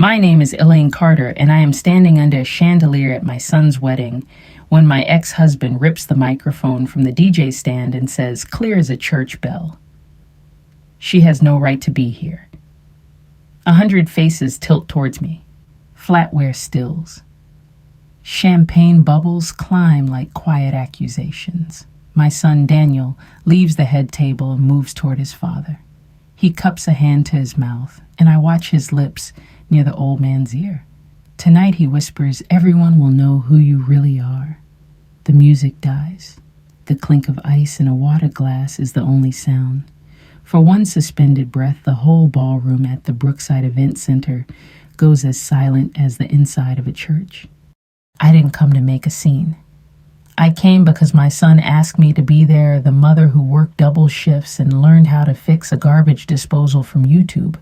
My name is Elaine Carter, and I am standing under a chandelier at my son's wedding when my ex-husband rips the microphone from the DJ stand and says, clear as a church bell. She has no right to be here. 100 faces tilt towards me. Flatware stills. Champagne bubbles climb like quiet accusations. My son Daniel leaves the head table and moves toward his father. He cups a hand to his mouth, and I watch his lips near the old man's ear. Tonight, he whispers, everyone will know who you really are. The music dies. The clink of ice in a water glass is the only sound. For one suspended breath, the whole ballroom at the Brookside Event Center goes as silent as the inside of a church. I didn't come to make a scene. I came because my son asked me to be there, the mother who worked double shifts and learned how to fix a garbage disposal from YouTube,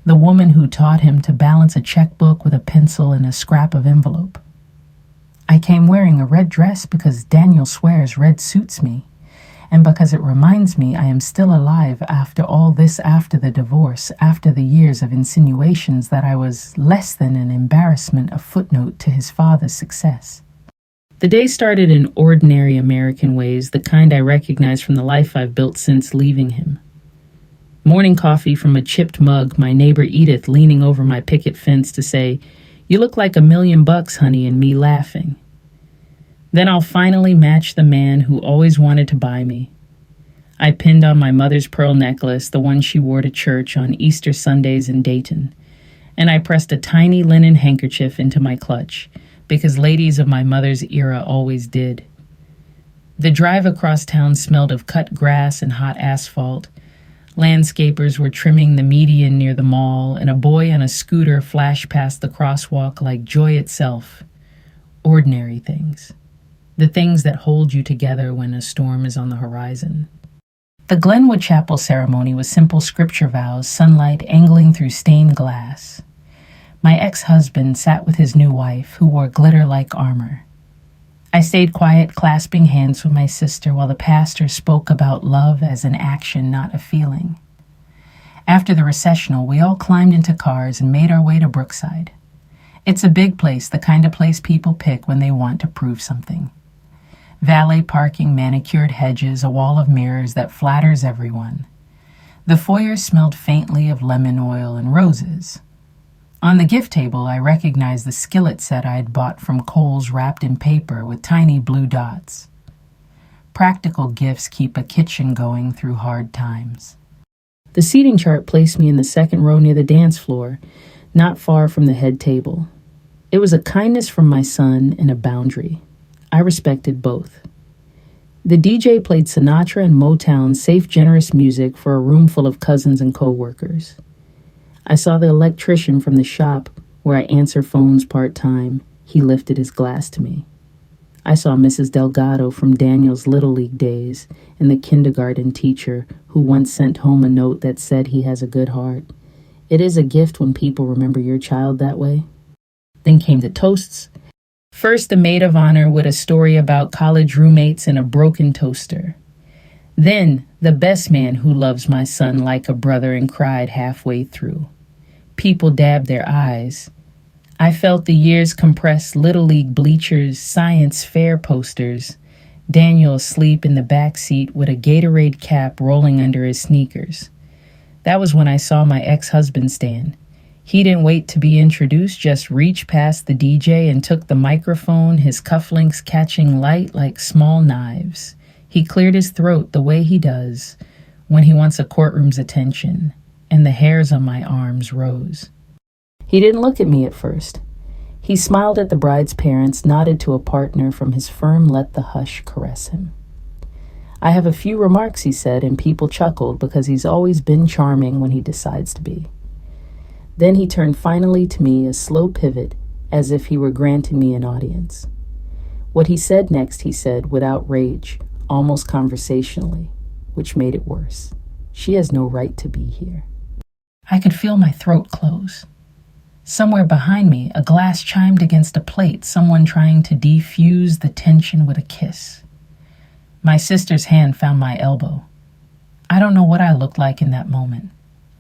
the woman who taught him to balance a checkbook with a pencil and a scrap of envelope. I came wearing a red dress because Daniel swears red suits me, and because it reminds me I am still alive after all this, after the divorce, after the years of insinuations that I was less than an embarrassment, a footnote to his father's success. The day started in ordinary American ways, the kind I recognize from the life I've built since leaving him. Morning coffee from a chipped mug, my neighbor Edith leaning over my picket fence to say, "You look like $1,000,000, honey," and me laughing. Then I'll finally match the man who always wanted to buy me. I pinned on my mother's pearl necklace, the one she wore to church on Easter Sundays in Dayton, and I pressed a tiny linen handkerchief into my clutch, because ladies of my mother's era always did. The drive across town smelled of cut grass and hot asphalt. Landscapers were trimming the median near the mall, and a boy on a scooter flashed past the crosswalk like joy itself. Ordinary things. The things that hold you together when a storm is on the horizon. The Glenwood Chapel ceremony was simple scripture vows, sunlight angling through stained glass. My ex-husband sat with his new wife, who wore glitter like armor. I stayed quiet, clasping hands with my sister while the pastor spoke about love as an action, not a feeling. After the recessional, we all climbed into cars and made our way to Brookside. It's a big place, the kind of place people pick when they want to prove something. Valet parking, manicured hedges, a wall of mirrors that flatters everyone. The foyer smelled faintly of lemon oil and roses. On the gift table, I recognized the skillet set I had bought from Kohl's wrapped in paper with tiny blue dots. Practical gifts keep a kitchen going through hard times. The seating chart placed me in the second row near the dance floor, not far from the head table. It was a kindness from my son and a boundary. I respected both. The DJ played Sinatra and Motown safe, generous music for a room full of cousins and co-workers. I saw the electrician from the shop where I answer phones part-time. He lifted his glass to me. I saw Mrs. Delgado from Daniel's Little League days and the kindergarten teacher who once sent home a note that said he has a good heart. It is a gift when people remember your child that way. Then came the toasts. First, a maid of honor with a story about college roommates and a broken toaster. Then, the best man who loves my son like a brother and cried halfway through. People dabbed their eyes. I felt the years compress Little League bleachers, science fair posters, Daniel asleep in the back seat with a Gatorade cap rolling under his sneakers. That was when I saw my ex-husband stand. He didn't wait to be introduced, just reached past the DJ and took the microphone, his cufflinks catching light like small knives. He cleared his throat the way he does when he wants a courtroom's attention, and the hairs on my arms rose. He didn't look at me at first. He smiled at the bride's parents, nodded to a partner from his firm, let the hush caress him. I have a few remarks, he said, and people chuckled because he's always been charming when he decides to be. Then he turned finally to me, a slow pivot, as if he were granting me an audience. What he said next, he said, without rage, almost conversationally, which made it worse. She has no right to be here. I could feel my throat close. Somewhere behind me, a glass chimed against a plate, someone trying to defuse the tension with a kiss. My sister's hand found my elbow. I don't know what I looked like in that moment.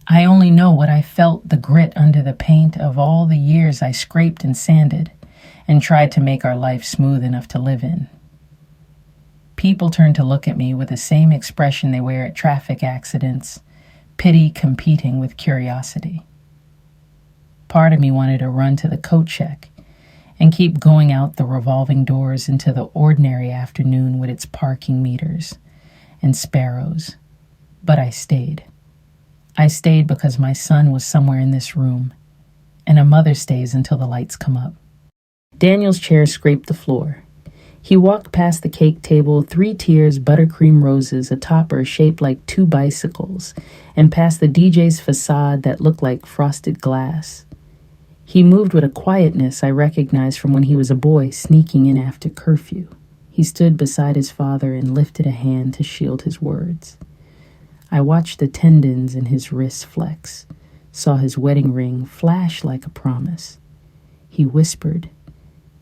I only know what I felt, the grit under the paint of all the years I scraped and sanded and tried to make our life smooth enough to live in. People turned to look at me with the same expression they wear at traffic accidents, pity competing with curiosity. Part of me wanted to run to the coat check and keep going out the revolving doors into the ordinary afternoon with its parking meters and sparrows. But I stayed. I stayed because my son was somewhere in this room, and a mother stays until the lights come up. Daniel's chair scraped the floor. He walked past the cake table, 3 tiers, buttercream roses, a topper shaped like 2 bicycles, and past the DJ's facade that looked like frosted glass. He moved with a quietness I recognized from when he was a boy sneaking in after curfew. He stood beside his father and lifted a hand to shield his words. I watched the tendons in his wrists flex, saw his wedding ring flash like a promise. He whispered,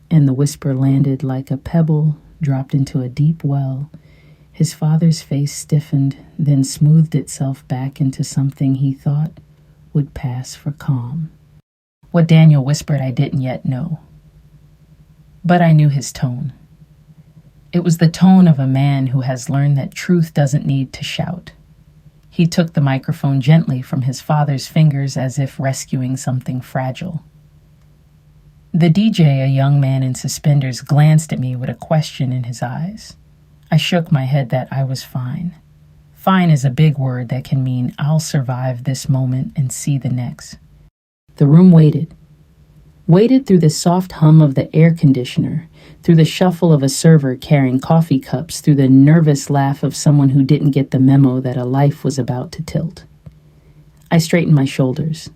and the whisper landed like a pebble dropped into a deep well. His father's face stiffened, then smoothed itself back into something he thought would pass for calm. What Daniel whispered I didn't yet know. But I knew his tone. It was the tone of a man who has learned that truth doesn't need to shout. He took the microphone gently from his father's fingers as if rescuing something fragile. The DJ, a young man in suspenders, glanced at me with a question in his eyes. I shook my head that I was fine. Fine is a big word that can mean I'll survive this moment and see the next. The room waited through the soft hum of the air conditioner, through the shuffle of a server carrying coffee cups, through the nervous laugh of someone who didn't get the memo that a life was about to tilt. I straightened my shoulders.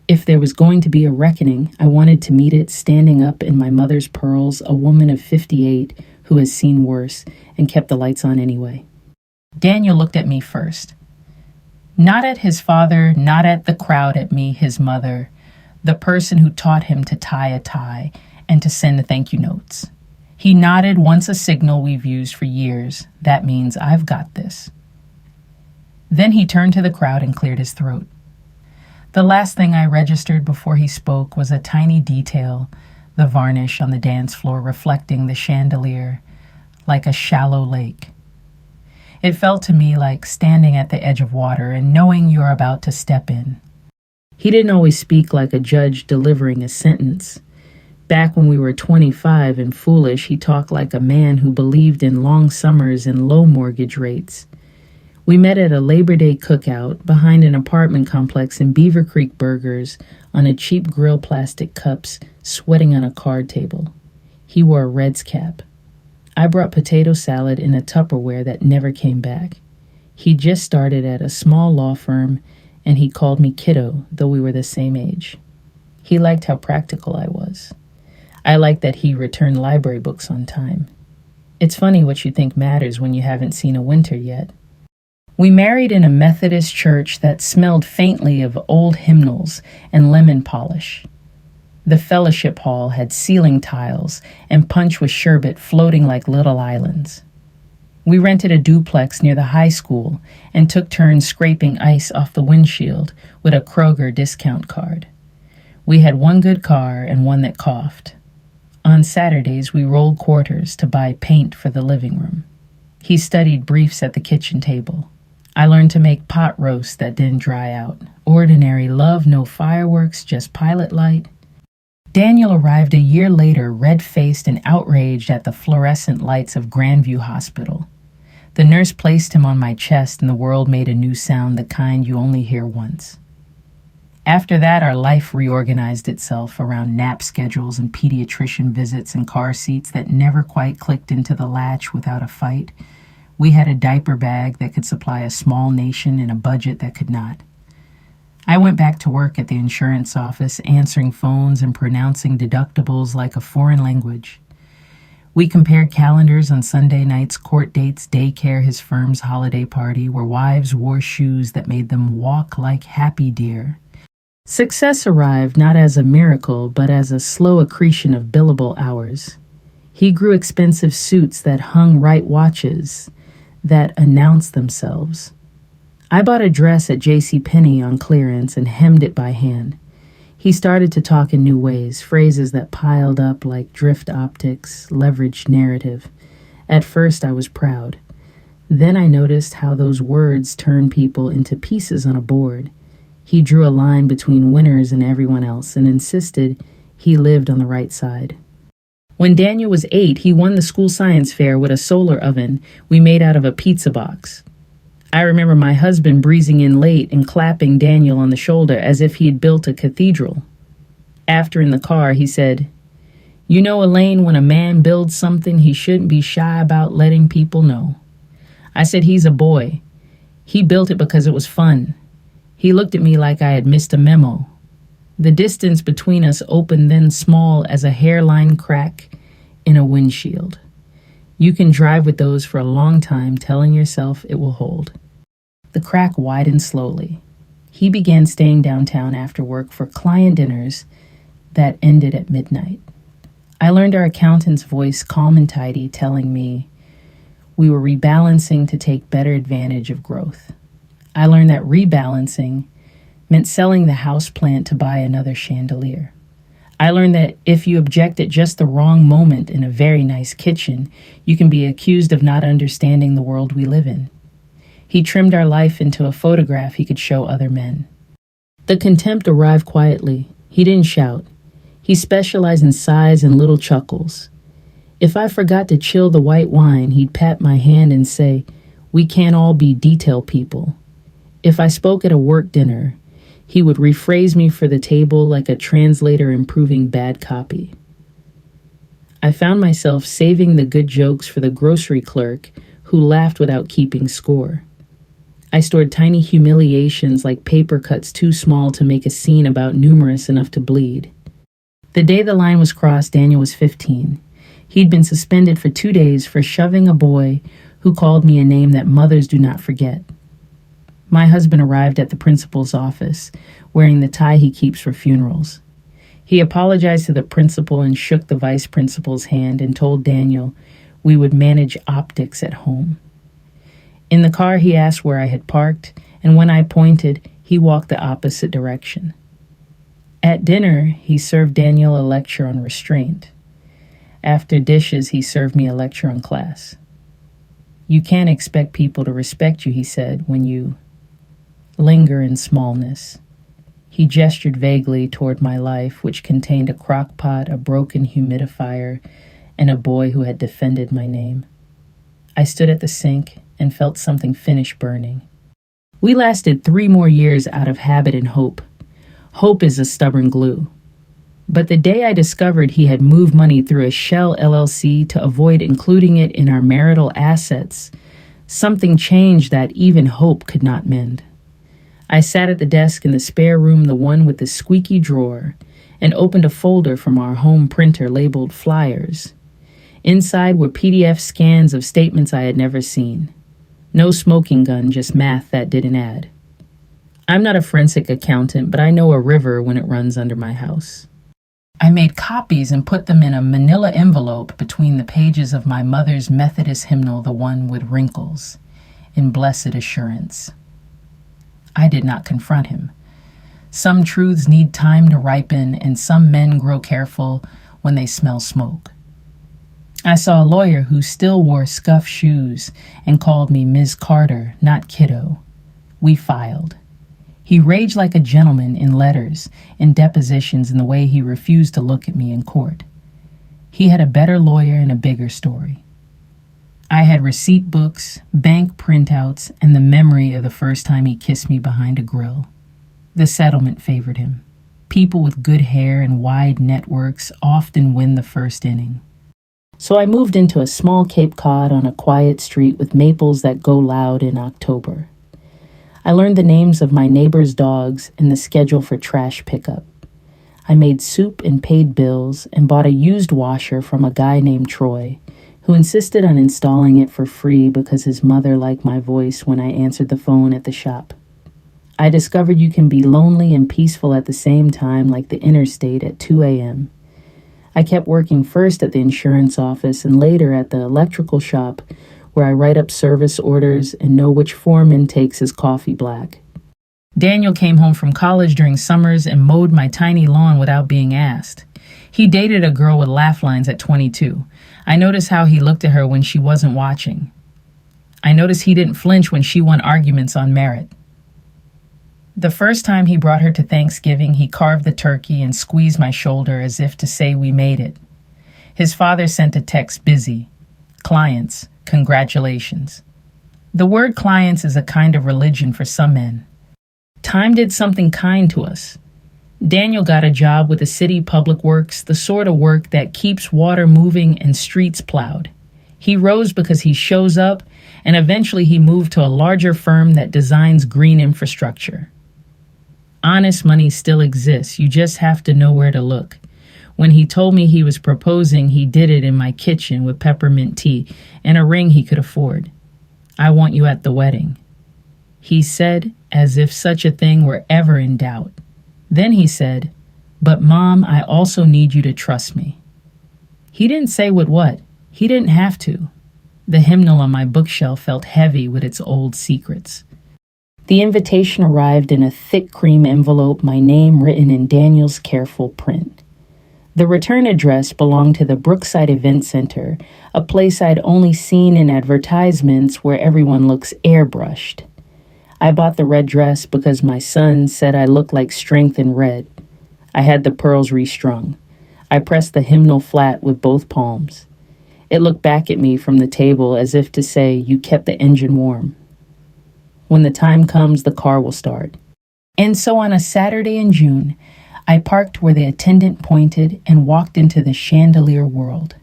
If there was going to be a reckoning, I wanted to meet it standing up in my mother's pearls, a woman of 58 who has seen worse and kept the lights on anyway. Daniel looked at me first. Not at his father, not at the crowd, at me, his mother, the person who taught him to tie a tie and to send thank you notes. He nodded, once a signal we've used for years. That means I've got this. Then he turned to the crowd and cleared his throat. The last thing I registered before he spoke was a tiny detail, the varnish on the dance floor reflecting the chandelier like a shallow lake. It felt to me like standing at the edge of water and knowing you're about to step in. He didn't always speak like a judge delivering a sentence. Back when we were 25 and foolish, he talked like a man who believed in long summers and low mortgage rates. We met at a Labor Day cookout behind an apartment complex in Beaver Creek Burgers on a cheap grill plastic cups, sweating on a card table. He wore a Reds cap. I brought potato salad in a Tupperware that never came back. He just started at a small law firm, and he called me kiddo, though we were the same age. He liked how practical I was. I liked that he returned library books on time. It's funny what you think matters when you haven't seen a winter yet. We married in a Methodist church that smelled faintly of old hymnals and lemon polish. The fellowship hall had ceiling tiles and punch with sherbet floating like little islands. We rented a duplex near the high school and took turns scraping ice off the windshield with a Kroger discount card. We had one good car and one that coughed. On Saturdays, we rolled quarters to buy paint for the living room. He studied briefs at the kitchen table. I learned to make pot roast that didn't dry out. Ordinary love, no fireworks, just pilot light. Daniel arrived a year later, red-faced and outraged at the fluorescent lights of Grandview Hospital. The nurse placed him on my chest and the world made a new sound, the kind you only hear once. After that, our life reorganized itself around nap schedules and pediatrician visits and car seats that never quite clicked into the latch without a fight. We had a diaper bag that could supply a small nation in a budget that could not. I went back to work at the insurance office, answering phones and pronouncing deductibles like a foreign language. We compared calendars on Sunday nights, court dates, daycare, his firm's holiday party, where wives wore shoes that made them walk like happy deer. Success arrived not as a miracle, but as a slow accretion of billable hours. He grew expensive suits that hung right watches that announced themselves. I bought a dress at JCPenney on clearance and hemmed it by hand. He started to talk in new ways, phrases that piled up like drift optics, leveraged narrative. At first, I was proud. Then I noticed how those words turn people into pieces on a board. He drew a line between winners and everyone else and insisted he lived on the right side. When Daniel was 8, he won the school science fair with a solar oven we made out of a pizza box. I remember my husband breezing in late and clapping Daniel on the shoulder as if he had built a cathedral. After in the car, he said, "You know, Elaine, when a man builds something, he shouldn't be shy about letting people know." I said, "He's a boy. He built it because it was fun." He looked at me like I had missed a memo. The distance between us opened then small as a hairline crack in a windshield. You can drive with those for a long time, telling yourself it will hold. The crack widened slowly. He began staying downtown after work for client dinners that ended at midnight. I learned our accountant's voice, calm and tidy, telling me we were rebalancing to take better advantage of growth. I learned that rebalancing meant selling the house plant to buy another chandelier. I learned that if you object at just the wrong moment in a very nice kitchen, you can be accused of not understanding the world we live in. He trimmed our life into a photograph he could show other men. The contempt arrived quietly. He didn't shout. He specialized in sighs and little chuckles. If I forgot to chill the white wine, he'd pat my hand and say, "We can't all be detail people." If I spoke at a work dinner, he would rephrase me for the table like a translator improving bad copy. I found myself saving the good jokes for the grocery clerk who laughed without keeping score. I stored tiny humiliations like paper cuts too small to make a scene about numerous enough to bleed. The day the line was crossed, Daniel was 15. He'd been suspended for 2 days for shoving a boy who called me a name that mothers do not forget. My husband arrived at the principal's office, wearing the tie he keeps for funerals. He apologized to the principal and shook the vice principal's hand and told Daniel we would manage optics at home. In the car, he asked where I had parked, and when I pointed, he walked the opposite direction. At dinner, he served Daniel a lecture on restraint. After dishes, he served me a lecture on class. "You can't expect people to respect you," he said, "when you linger in smallness." He gestured vaguely toward my life, which contained a crock pot, a broken humidifier, and a boy who had defended my name. I stood at the sink and felt something finish burning. We lasted 3 more years out of habit and hope. Hope is a stubborn glue. But the day I discovered he had moved money through a shell LLC to avoid including it in our marital assets, something changed that even hope could not mend. I sat at the desk in the spare room, the one with the squeaky drawer, and opened a folder from our home printer labeled Flyers. Inside were PDF scans of statements I had never seen. No smoking gun, just math that didn't add. I'm not a forensic accountant, but I know a river when it runs under my house. I made copies and put them in a manila envelope between the pages of my mother's Methodist hymnal, the one with wrinkles, in blessed assurance. I did not confront him. Some truths need time to ripen, and some men grow careful when they smell smoke. I saw a lawyer who still wore scuffed shoes and called me Ms. Carter, not kiddo. We filed. He raged like a gentleman in letters and depositions in the way he refused to look at me in court. He had a better lawyer and a bigger story. I had receipt books, bank printouts, and the memory of the first time he kissed me behind a grill. The settlement favored him. People with good hair and wide networks often win the first inning. So I moved into a small Cape Cod on a quiet street with maples that go loud in October. I learned the names of my neighbors' dogs and the schedule for trash pickup. I made soup and paid bills and bought a used washer from a guy named Troy, who insisted on installing it for free because his mother liked my voice when I answered the phone at the shop. I discovered you can be lonely and peaceful at the same time, like the interstate at 2 a.m. I kept working first at the insurance office and later at the electrical shop where I write up service orders and know which foreman takes his coffee black. Daniel came home from college during summers and mowed my tiny lawn without being asked. He dated a girl with laugh lines at 22. I noticed how he looked at her when she wasn't watching. I noticed he didn't flinch when she won arguments on merit. The first time he brought her to Thanksgiving, he carved the turkey and squeezed my shoulder as if to say we made it. His father sent a text busy. Clients, congratulations. The word clients is a kind of religion for some men. Time did something kind to us. Daniel got a job with the city public works, the sort of work that keeps water moving and streets plowed. He rose because he shows up, and eventually he moved to a larger firm that designs green infrastructure. Honest money still exists, you just have to know where to look. When he told me he was proposing, he did it in my kitchen with peppermint tea and a ring he could afford. I want you at the wedding. He said, as if such a thing were ever in doubt. Then he said, but Mom, I also need you to trust me. He didn't say with what. He didn't have to. The hymnal on my bookshelf felt heavy with its old secrets. The invitation arrived in a thick cream envelope, my name written in Daniel's careful print. The return address belonged to the Brookside Event Center, a place I'd only seen in advertisements where everyone looks airbrushed. I bought the red dress because my son said I looked like strength in red. I had the pearls restrung. I pressed the hymnal flat with both palms. It looked back at me from the table as if to say, you kept the engine warm. When the time comes, the car will start. And so on a Saturday in June, I parked where the attendant pointed and walked into the chandelier world.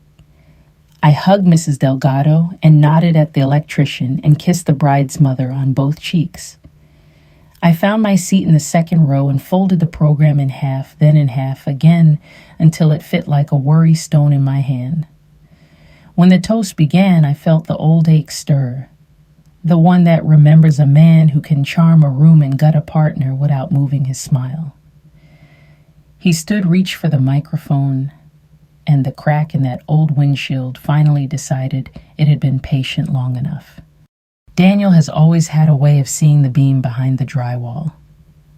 I hugged Mrs. Delgado and nodded at the electrician and kissed the bride's mother on both cheeks. I found my seat in the second row and folded the program in half, then in half again, until it fit like a worry stone in my hand. When the toast began, I felt the old ache stir, the one that remembers a man who can charm a room and gut a partner without moving his smile. He stood, reached for the microphone, and the crack in that old windshield finally decided it had been patient long enough. Daniel has always had a way of seeing the beam behind the drywall.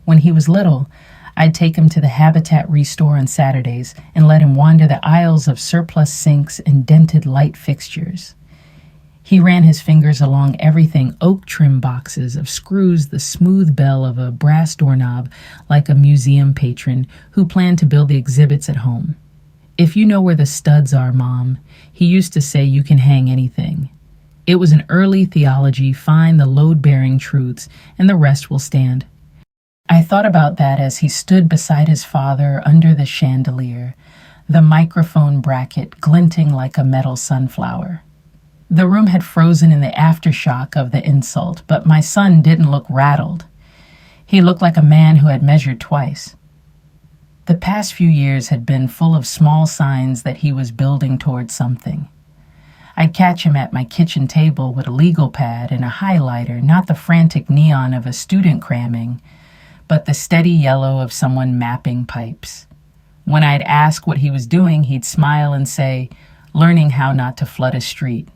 When he was little, I'd take him to the Habitat Restore on Saturdays and let him wander the aisles of surplus sinks and dented light fixtures. He ran his fingers along everything, oak trim boxes of screws, the smooth bell of a brass doorknob, like a museum patron who planned to build the exhibits at home. If you know where the studs are, Mom, he used to say you can hang anything. It was an early theology, find the load-bearing truths, and the rest will stand. I thought about that as he stood beside his father under the chandelier, the microphone bracket glinting like a metal sunflower. The room had frozen in the aftershock of the insult, but my son didn't look rattled. He looked like a man who had measured twice. The past few years had been full of small signs that he was building towards something. I'd catch him at my kitchen table with a legal pad and a highlighter, not the frantic neon of a student cramming, but the steady yellow of someone mapping pipes. When I'd ask what he was doing, he'd smile and say, learning how not to flood a street.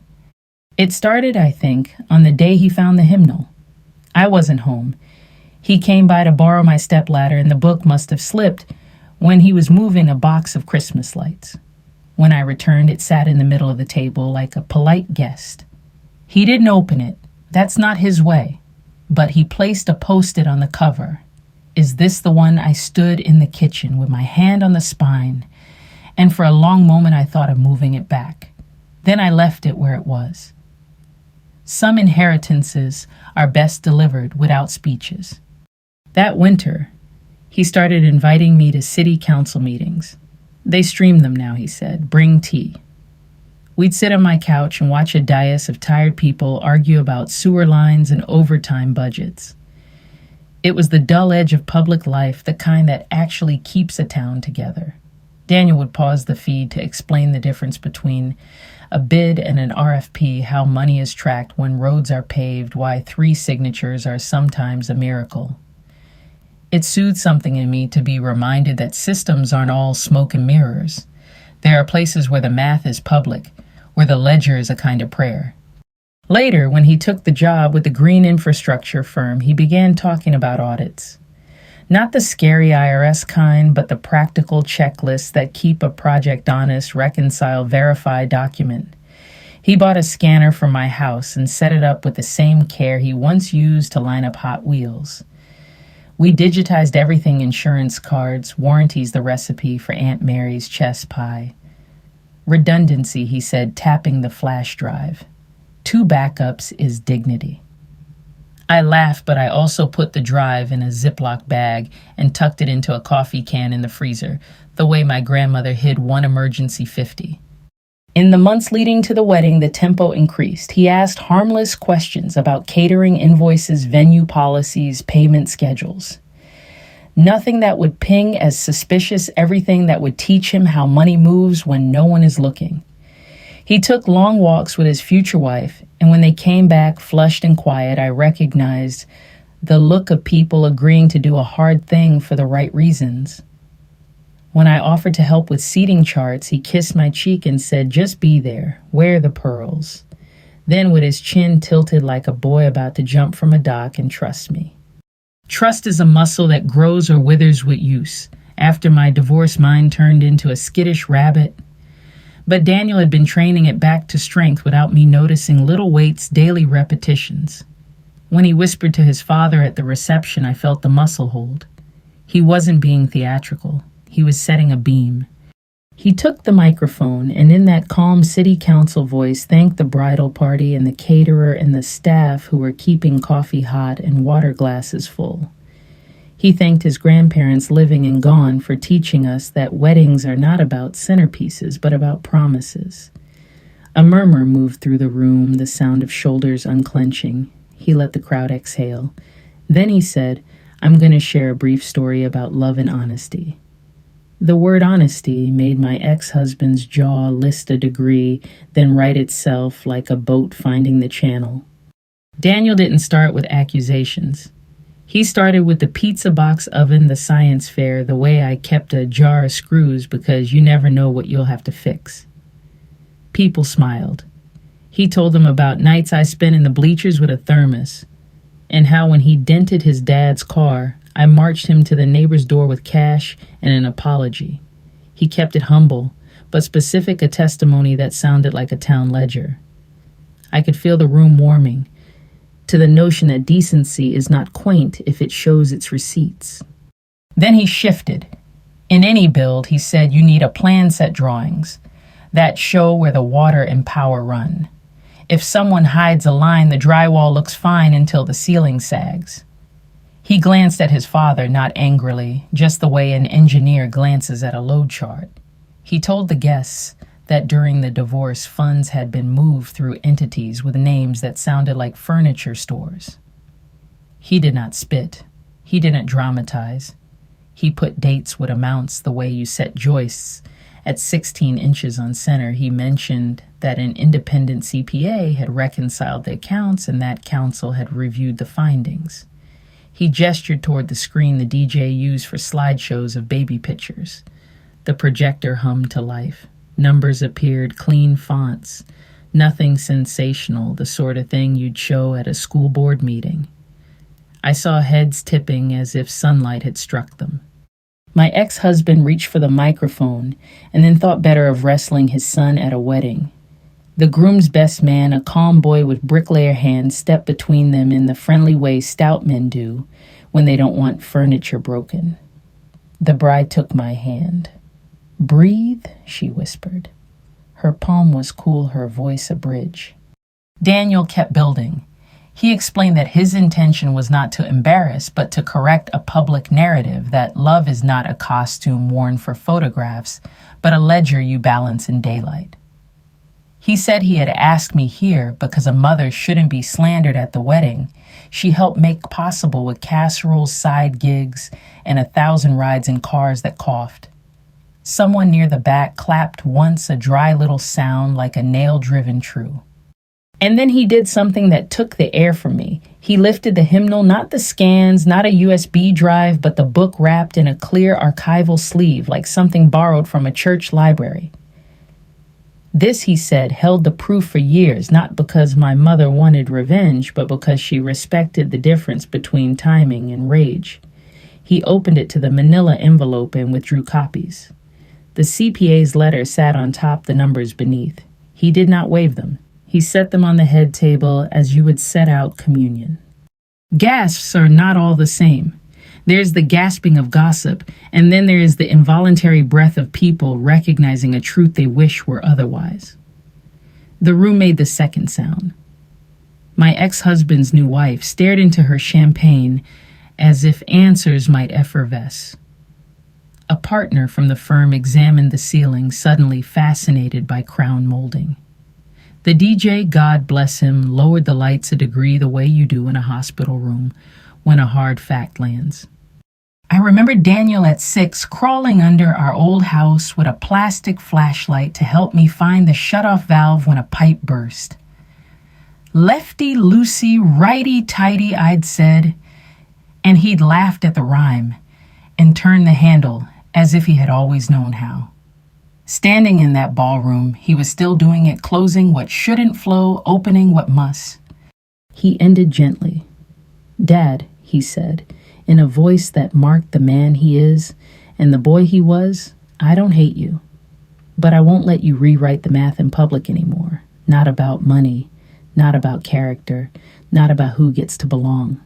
It started, I think, on the day he found the hymnal. I wasn't home. He came by to borrow my stepladder, and the book must have slipped when he was moving a box of Christmas lights. When I returned, it sat in the middle of the table like a polite guest. He didn't open it. That's not his way. But he placed a post-it on the cover. Is this the one? I stood in the kitchen with my hand on the spine, and for a long moment I thought of moving it back. Then I left it where it was. Some inheritances are best delivered without speeches. That winter, he started inviting me to city council meetings. They stream them now, he said. Bring tea. We'd sit on my couch and watch a dais of tired people argue about sewer lines and overtime budgets. It was the dull edge of public life, the kind that actually keeps a town together. Daniel would pause the feed to explain the difference between a bid and an RFP, how money is tracked when roads are paved, why 3 signatures are sometimes a miracle. It soothed something in me to be reminded that systems aren't all smoke and mirrors. There are places where the math is public, where the ledger is a kind of prayer. Later, when he took the job with the green infrastructure firm, he began talking about audits. Not the scary IRS kind, but the practical checklists that keep a project honest, reconcile, verify document. He bought a scanner for my house and set it up with the same care he once used to line up Hot Wheels. We digitized everything: insurance cards, warranties, the recipe for Aunt Mary's chess pie. Redundancy, he said, tapping the flash drive. 2 backups is dignity. I laughed, but I also put the drive in a Ziploc bag and tucked it into a coffee can in the freezer, the way my grandmother hid one emergency 50. In the months leading to the wedding, the tempo increased. He asked harmless questions about catering, invoices, venue policies, payment schedules. Nothing that would ping as suspicious, everything that would teach him how money moves when no one is looking. He took long walks with his future wife, and when they came back flushed and quiet, I recognized the look of people agreeing to do a hard thing for the right reasons. When I offered to help with seating charts, he kissed my cheek and said, "Just be there, wear the pearls." Then, with his chin tilted like a boy about to jump from a dock, and trust me. Trust is a muscle that grows or withers with use. After my divorce, mine turned into a skittish rabbit. But Daniel had been training it back to strength without me noticing: little weights, daily repetitions. When he whispered to his father at the reception, I felt the muscle hold. He wasn't being theatrical. He was setting a beam. He took the microphone and in that calm city council voice thanked the bridal party and the caterer and the staff who were keeping coffee hot and water glasses full. He thanked his grandparents living and gone for teaching us that weddings are not about centerpieces, but about promises. A murmur moved through the room, the sound of shoulders unclenching. He let the crowd exhale. Then he said, "I'm going to share a brief story about love and honesty." The word honesty made my ex-husband's jaw list a degree, then right itself like a boat finding the channel. Daniel didn't start with accusations. He started with the pizza box oven, the science fair, the way I kept a jar of screws because you never know what you'll have to fix. People smiled. He told them about nights I spent in the bleachers with a thermos, and how when he dented his dad's car, I marched him to the neighbor's door with cash and an apology. He kept it humble, but specific, a testimony that sounded like a town ledger. I could feel the room warming to the notion that decency is not quaint if it shows its receipts. Then he shifted. In any build, he said, you need a plan set drawings that show where the water and power run. If someone hides a line, the drywall looks fine until the ceiling sags. He glanced at his father, not angrily, just the way an engineer glances at a load chart. He told the guests that during the divorce, funds had been moved through entities with names that sounded like furniture stores. He did not spit. He didn't dramatize. He put dates with amounts the way you set joists. At 16 inches on center, he mentioned that an independent CPA had reconciled the accounts and that counsel had reviewed the findings. He gestured toward the screen the DJ used for slideshows of baby pictures. The projector hummed to life. Numbers appeared, clean fonts. Nothing sensational, the sort of thing you'd show at a school board meeting. I saw heads tipping as if sunlight had struck them. My ex-husband reached for the microphone and then thought better of wrestling his son at a wedding. The groom's best man, a calm boy with bricklayer hands, stepped between them in the friendly way stout men do when they don't want furniture broken. The bride took my hand. "Breathe," she whispered. Her palm was cool, her voice a bridge. Daniel kept building. He explained that his intention was not to embarrass, but to correct a public narrative that love is not a costume worn for photographs, but a ledger you balance in daylight. He said he had asked me here because a mother shouldn't be slandered at the wedding she helped make possible with casseroles, side gigs, and 1,000 rides in cars that coughed. Someone near the back clapped once, a dry little sound like a nail-driven true. And then he did something that took the air from me. He lifted the hymnal, not the scans, not a USB drive, but the book wrapped in a clear archival sleeve, like something borrowed from a church library. This, he said, held the proof for years, not because my mother wanted revenge, but because she respected the difference between timing and rage. He opened it to the manila envelope and withdrew copies. The CPA's letter sat on top, the numbers beneath. He did not wave them. He set them on the head table as you would set out communion. Gasps are not all the same. There's the gasping of gossip, and then there is the involuntary breath of people recognizing a truth they wish were otherwise. The room made the second sound. My ex-husband's new wife stared into her champagne as if answers might effervesce. A partner from the firm examined the ceiling, suddenly fascinated by crown molding. The DJ, God bless him, lowered the lights a degree the way you do in a hospital room when a hard fact lands. I remember Daniel at 6 crawling under our old house with a plastic flashlight to help me find the shutoff valve when a pipe burst. Lefty-loosey, righty-tighty, I'd said, and he'd laughed at the rhyme and turned the handle as if he had always known how. Standing in that ballroom, he was still doing it, closing what shouldn't flow, opening what must. He ended gently. "Dad," he said, in a voice that marked the man he is and the boy he was, "I don't hate you, but I won't let you rewrite the math in public anymore. Not about money, not about character, not about who gets to belong."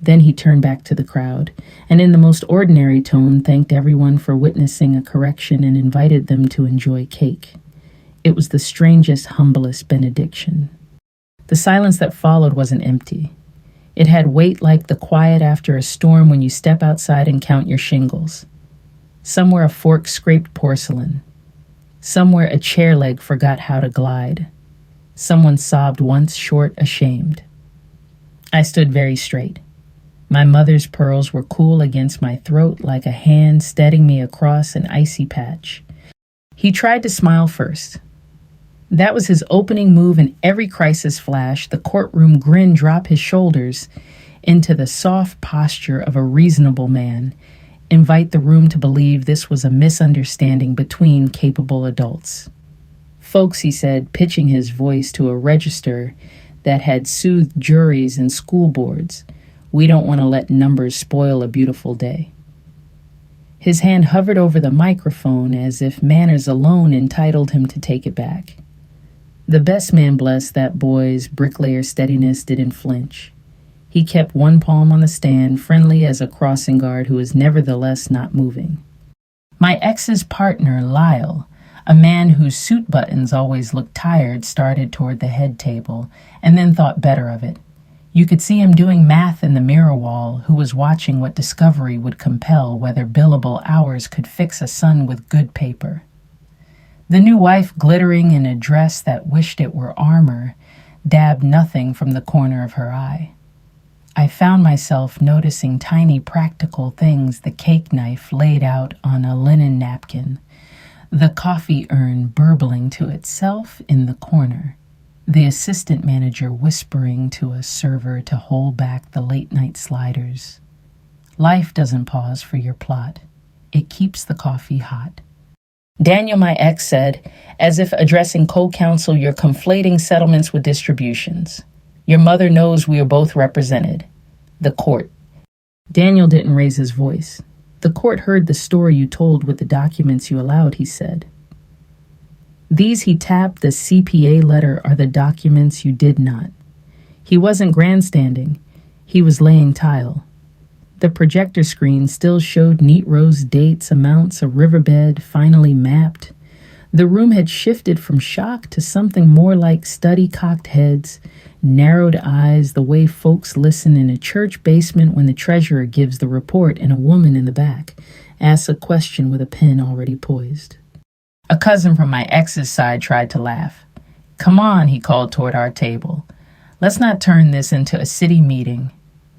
Then he turned back to the crowd, and in the most ordinary tone thanked everyone for witnessing a correction and invited them to enjoy cake. It was the strangest, humblest benediction. The silence that followed wasn't empty. It had weight like the quiet after a storm when you step outside and count your shingles. Somewhere a fork scraped porcelain. Somewhere a chair leg forgot how to glide. Someone sobbed once short, ashamed. I stood very straight. My mother's pearls were cool against my throat like a hand steadying me across an icy patch. He tried to smile first. That was his opening move in every crisis flash, the courtroom grin drop his shoulders into the soft posture of a reasonable man, invite the room to believe this was a misunderstanding between capable adults. "Folks," he said, pitching his voice to a register that had soothed juries and school boards, "we don't want to let numbers spoil a beautiful day." His hand hovered over the microphone as if manners alone entitled him to take it back. The best man bless that boy's bricklayer steadiness didn't flinch. He kept one palm on the stand, friendly as a crossing guard who is nevertheless not moving. My ex's partner, Lyle, a man whose suit buttons always looked tired, started toward the head table and then thought better of it. You could see him doing math in the mirror wall, who was watching what discovery would compel, whether billable hours could fix a son with good paper. The new wife, glittering in a dress that wished it were armor, dabbed nothing from the corner of her eye. I found myself noticing tiny practical things, the cake knife laid out on a linen napkin, the coffee urn burbling to itself in the corner, the assistant manager whispering to a server to hold back the late-night sliders. Life doesn't pause for your plot. It keeps the coffee hot. Daniel, my ex, said, as if addressing co-counsel, "You're conflating settlements with distributions. Your mother knows we are both represented." The court. Daniel didn't raise his voice. "The court heard the story you told with the documents you allowed," he said. "These," he tapped, "the CPA letter are the documents you did not." He wasn't grandstanding. He was laying tile. The projector screen still showed neat rows, dates, amounts, a riverbed finally mapped. The room had shifted from shock to something more like study, cocked heads, narrowed eyes, the way folks listen in a church basement when the treasurer gives the report and a woman in the back asks a question with a pen already poised. A cousin from my ex's side tried to laugh. "Come on," he called toward our table. "Let's not turn this into a city meeting."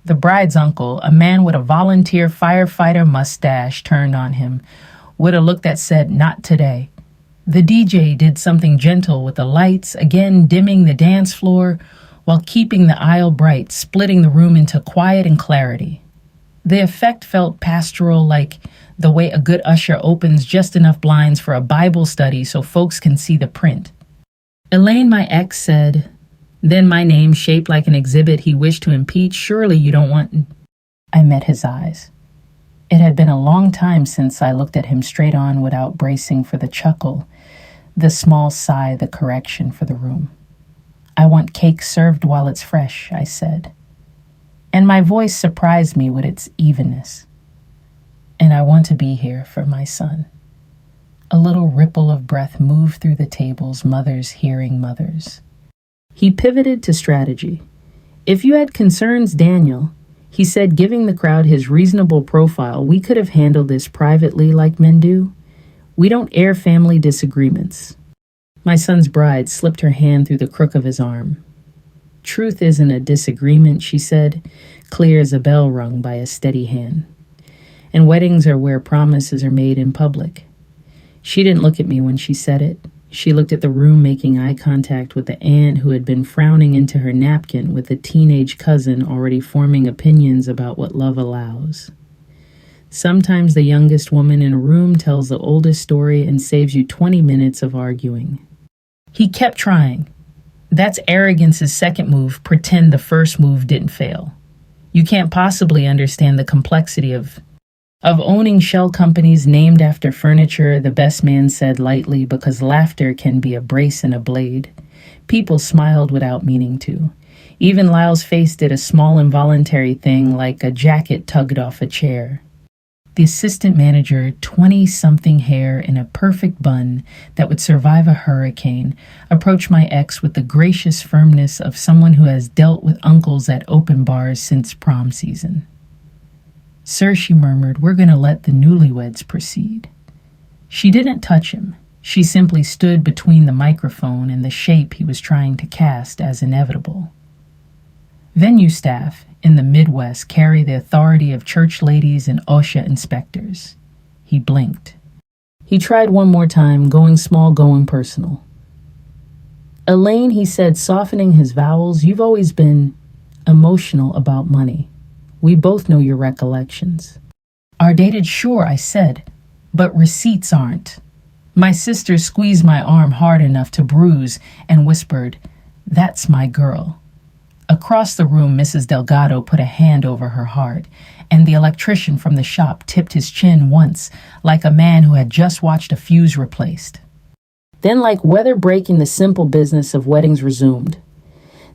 The bride's uncle, a man with a volunteer firefighter mustache, turned on him with a look that said, "Not today." The DJ did something gentle with the lights, again dimming the dance floor while keeping the aisle bright, splitting the room into quiet and clarity. The effect felt pastoral, like the way a good usher opens just enough blinds for a Bible study so folks can see the print. Elaine, my ex, said, then my name shaped like an exhibit he wished to impeach. Surely you don't want. I met his eyes. It had been a long time since I looked at him straight on without bracing for the chuckle, the small sigh, the correction for the room. I want cake served while it's fresh, I said. And my voice surprised me with its evenness. And I want to be here for my son. A little ripple of breath moved through the tables, mothers hearing mothers. He pivoted to strategy. If you had concerns, Daniel, he said, giving the crowd his reasonable profile, we could have handled this privately like men do. We don't air family disagreements. My son's bride slipped her hand through the crook of his arm. Truth isn't a disagreement, she said, clear as a bell rung by a steady hand. And weddings are where promises are made in public. She didn't look at me when she said it. She looked at the room, making eye contact with the aunt who had been frowning into her napkin, with the teenage cousin already forming opinions about what love allows. Sometimes the youngest woman in a room tells the oldest story and saves you 20 minutes of arguing. He kept trying. That's arrogance's second move. Pretend the first move didn't fail. You can't possibly understand the complexity of owning shell companies named after furniture, the best man said lightly, because laughter can be a brace and a blade. People smiled without meaning to. Even Lyle's face did a small involuntary thing, like a jacket tugged off a chair. The assistant manager, 20-something hair in a perfect bun that would survive a hurricane, approached my ex with the gracious firmness of someone who has dealt with uncles at open bars since prom season. Sir, she murmured, we're going to let the newlyweds proceed. She didn't touch him. She simply stood between the microphone and the shape he was trying to cast as inevitable. Venue staff in the Midwest carry the authority of church ladies and OSHA inspectors. He blinked. He tried one more time, going small, going personal. Elaine, he said, softening his vowels, you've always been emotional about money. We both know your recollections. Are dated? Sure, I said, but receipts aren't. My sister squeezed my arm hard enough to bruise and whispered, that's my girl. Across the room, Mrs. Delgado put a hand over her heart, and the electrician from the shop tipped his chin once, like a man who had just watched a fuse replaced. Then, like weather breaking, the simple business of weddings resumed.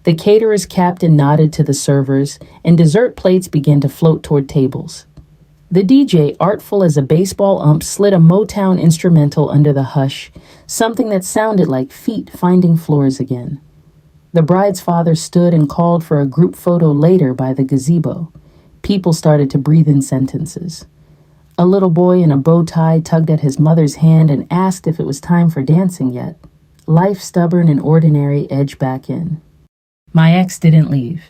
The caterer's captain nodded to the servers, and dessert plates began to float toward tables. The DJ, artful as a baseball ump, slid a Motown instrumental under the hush, something that sounded like feet finding floors again. The bride's father stood and called for a group photo later by the gazebo. People started to breathe in sentences. A little boy in a bow tie tugged at his mother's hand and asked if it was time for dancing yet. Life, stubborn and ordinary, edged back in. My ex didn't leave.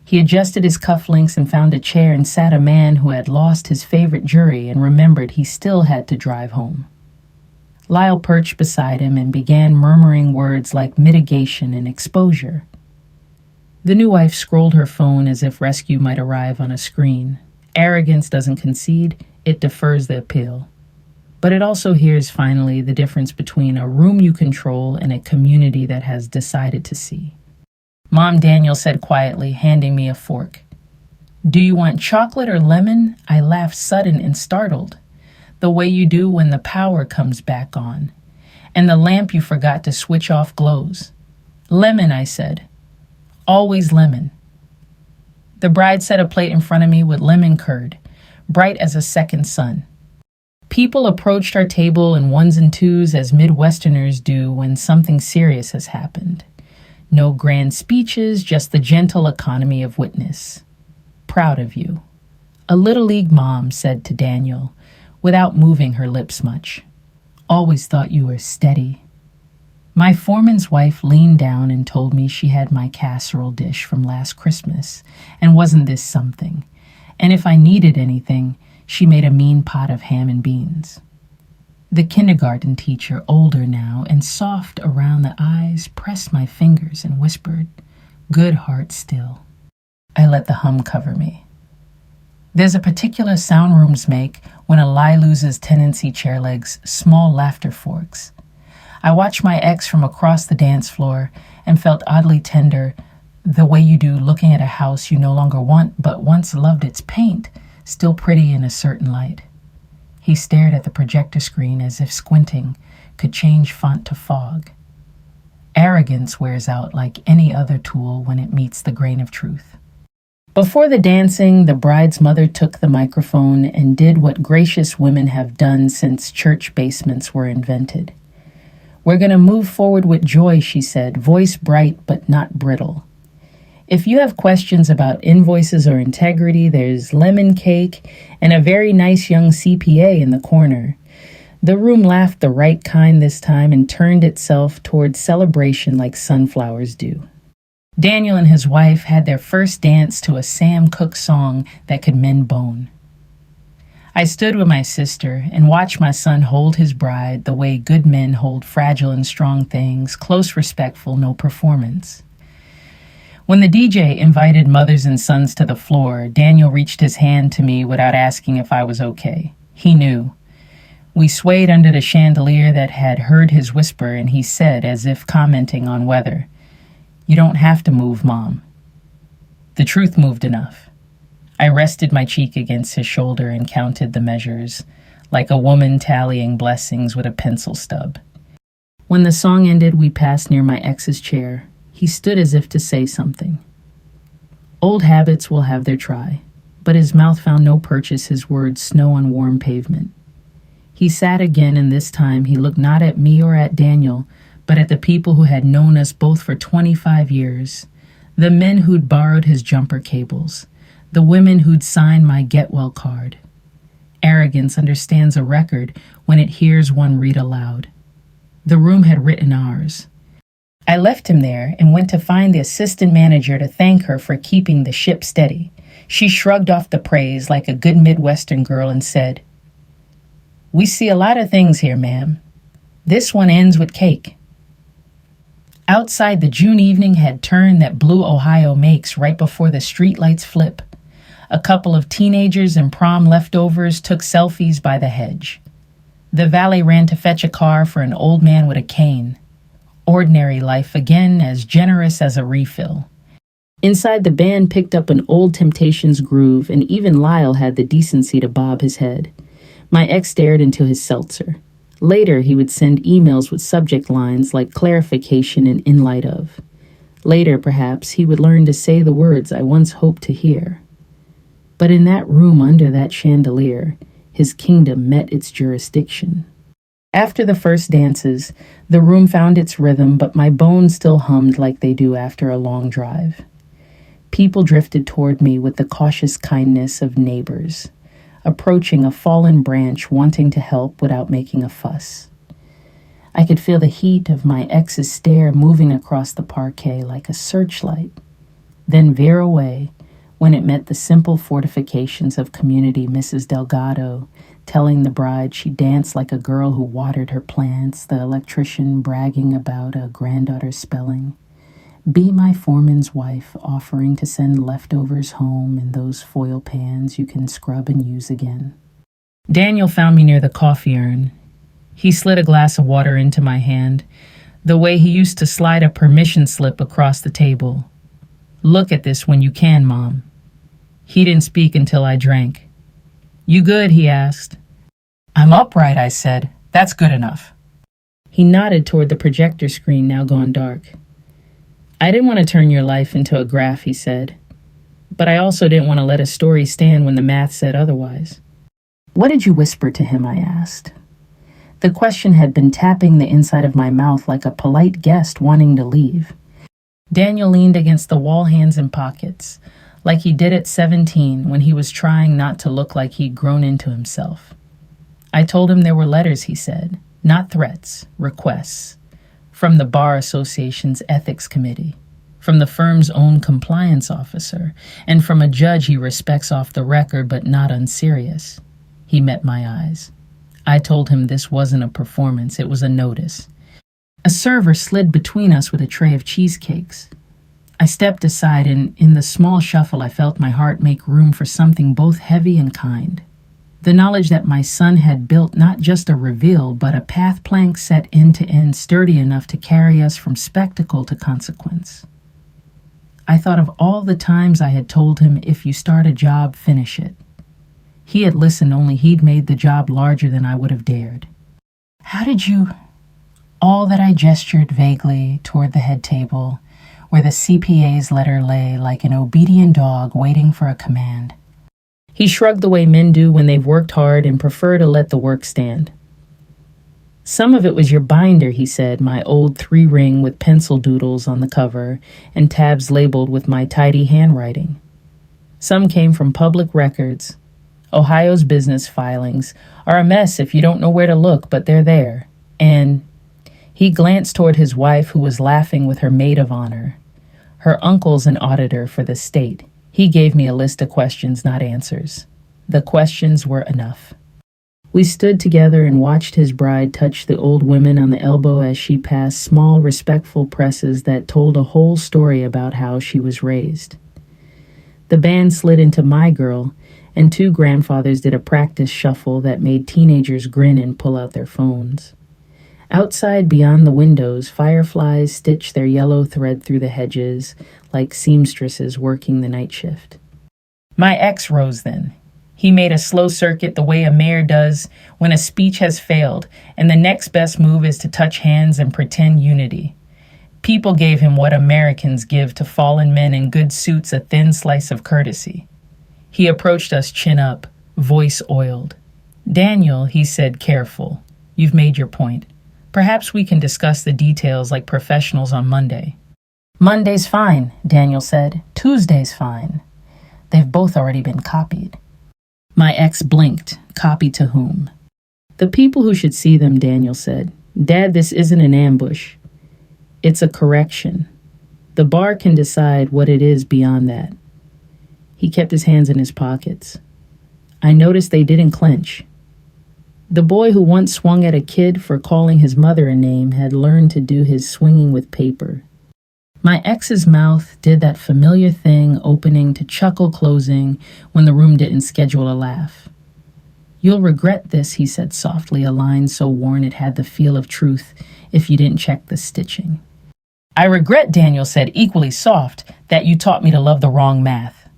He adjusted his cufflinks and found a chair and sat a man who had lost his favorite jury and remembered he still had to drive home. Lyle perched beside him and began murmuring words like mitigation and exposure. The new wife scrolled her phone as if rescue might arrive on a screen. Arrogance doesn't concede, it defers the appeal. But it also hears finally the difference between a room you control and a community that has decided to see. Mom, Daniel said quietly, handing me a fork. Do you want chocolate or lemon? I laughed, sudden and startled, the way you do when the power comes back on, and the lamp you forgot to switch off glows. Lemon, I said. Always lemon. The bride set a plate in front of me with lemon curd, bright as a second sun. People approached our table in ones and twos as Midwesterners do when something serious has happened. No grand speeches, just the gentle economy of witness. Proud of you. A Little League mom said to Daniel, without moving her lips much. Always thought you were steady. My foreman's wife leaned down and told me she had my casserole dish from last Christmas, and wasn't this something? And if I needed anything, she made a mean pot of ham and beans. The kindergarten teacher, older now and soft around the eyes, pressed my fingers and whispered, good heart still. I let the hum cover me. There's a particular sound rooms make when a lie loses tenancy chair legs, small laughter forks. I watched my ex from across the dance floor and felt oddly tender, the way you do looking at a house you no longer want but once loved its paint, still pretty in a certain light. He stared at the projector screen as if squinting could change font to fog. Arrogance wears out like any other tool when it meets the grain of truth. Before the dancing, the bride's mother took the microphone and did what gracious women have done since church basements were invented. "We're going to move forward with joy," she said, voice bright but not brittle. "If you have questions about invoices or integrity, there's lemon cake and a very nice young CPA in the corner." The room laughed the right kind this time and turned itself toward celebration like sunflowers do. Daniel and his wife had their first dance to a Sam Cooke song that could mend bone. I stood with my sister and watched my son hold his bride the way good men hold fragile and strong things, close, respectful, no performance. When the DJ invited mothers and sons to the floor, Daniel reached his hand to me without asking if I was okay. He knew. We swayed under the chandelier that had heard his whisper, and he said, as if commenting on weather, "You don't have to move, Mom." The truth moved enough. I rested my cheek against his shoulder and counted the measures, like a woman tallying blessings with a pencil stub. When the song ended, we passed near my ex's chair. He stood as if to say something. Old habits will have their try, but his mouth found no purchase, his words snow on warm pavement. He sat again, and this time he looked not at me or at Daniel, but at the people who had known us both for 25 years, the men who'd borrowed his jumper cables, the women who'd signed my get well card. Arrogance understands a record when it hears one read aloud. The room had written ours. I left him there and went to find the assistant manager to thank her for keeping the ship steady. She shrugged off the praise like a good Midwestern girl and said, "We see a lot of things here, ma'am. This one ends with cake." Outside, the June evening had turned that blue Ohio makes right before the streetlights flip. A couple of teenagers and prom leftovers took selfies by the hedge. The valet ran to fetch a car for an old man with a cane. Ordinary life again, as generous as a refill. Inside, the band picked up an old Temptations groove, and even Lyle had the decency to bob his head. My ex stared into his seltzer. Later, he would send emails with subject lines like clarification and in light of. Later, perhaps, he would learn to say the words I once hoped to hear. But in that room under that chandelier, his kingdom met its jurisdiction. After the first dances, the room found its rhythm, but my bones still hummed like they do after a long drive. People drifted toward me with the cautious kindness of neighbors, approaching a fallen branch wanting to help without making a fuss. I could feel the heat of my ex's stare moving across the parquet like a searchlight, then veer away when it met the simple fortifications of community Mrs. Delgado telling the bride she danced like a girl who watered her plants, the electrician bragging about a granddaughter's spelling, be my foreman's wife offering to send leftovers home in those foil pans you can scrub and use again. Daniel found me near the coffee urn. He slid a glass of water into my hand, the way he used to slide a permission slip across the table. "Look at this when you can, Mom." He didn't speak until I drank. "You good?" he asked. "I'm upright," I said. "That's good enough." He nodded toward the projector screen, now gone dark. "I didn't want to turn your life into a graph," he said. "But I also didn't want to let a story stand when the math said otherwise." "What did you whisper to him?" I asked. The question had been tapping the inside of my mouth like a polite guest wanting to leave. Daniel leaned against the wall, hands in pockets, like he did at 17 when he was trying not to look like he'd grown into himself. I told him there were letters, he said, not threats, requests, from the Bar Association's Ethics Committee, from the firm's own compliance officer, and from a judge he respects off the record but not unserious. He met my eyes. I told him this wasn't a performance, it was a notice. A server slid between us with a tray of cheesecakes. I stepped aside, and in the small shuffle I felt my heart make room for something both heavy and kind. The knowledge that my son had built not just a reveal, but a path plank set end to end sturdy enough to carry us from spectacle to consequence. I thought of all the times I had told him, if you start a job, finish it. He had listened, only he'd made the job larger than I would have dared. How did you... All that I gestured vaguely toward the head table, where the CPA's letter lay like an obedient dog waiting for a command. He shrugged the way men do when they've worked hard and prefer to let the work stand. Some of it was your binder, he said, my old 3-ring with pencil doodles on the cover and tabs labeled with my tidy handwriting. Some came from public records. Ohio's business filings are a mess if you don't know where to look, but they're there. And he glanced toward his wife, who was laughing with her maid of honor. Her uncle's an auditor for the state. He gave me a list of questions, not answers. The questions were enough. We stood together and watched his bride touch the old women on the elbow as she passed small, respectful presses that told a whole story about how she was raised. The band slid into My Girl, and 2 grandfathers did a practice shuffle that made teenagers grin and pull out their phones. Outside, beyond the windows, fireflies stitched their yellow thread through the hedges like seamstresses working the night shift. My ex rose then. He made a slow circuit the way a mayor does when a speech has failed, and the next best move is to touch hands and pretend unity. People gave him what Americans give to fallen men in good suits, a thin slice of courtesy. He approached us chin up, voice oiled. Daniel, he said, careful. You've made your point. Perhaps we can discuss the details like professionals on Monday. Monday's fine, Daniel said. Tuesday's fine. They've both already been copied. My ex blinked. Copy to whom? The people who should see them, Daniel said. Dad, this isn't an ambush. It's a correction. The bar can decide what it is beyond that. He kept his hands in his pockets. I noticed they didn't clench. The boy who once swung at a kid for calling his mother a name had learned to do his swinging with paper. My ex's mouth did that familiar thing, opening to chuckle, closing when the room didn't schedule a laugh. You'll regret this, he said softly, a line so worn it had the feel of truth if you didn't check the stitching. I regret, Daniel said, equally soft, that you taught me to love the wrong math.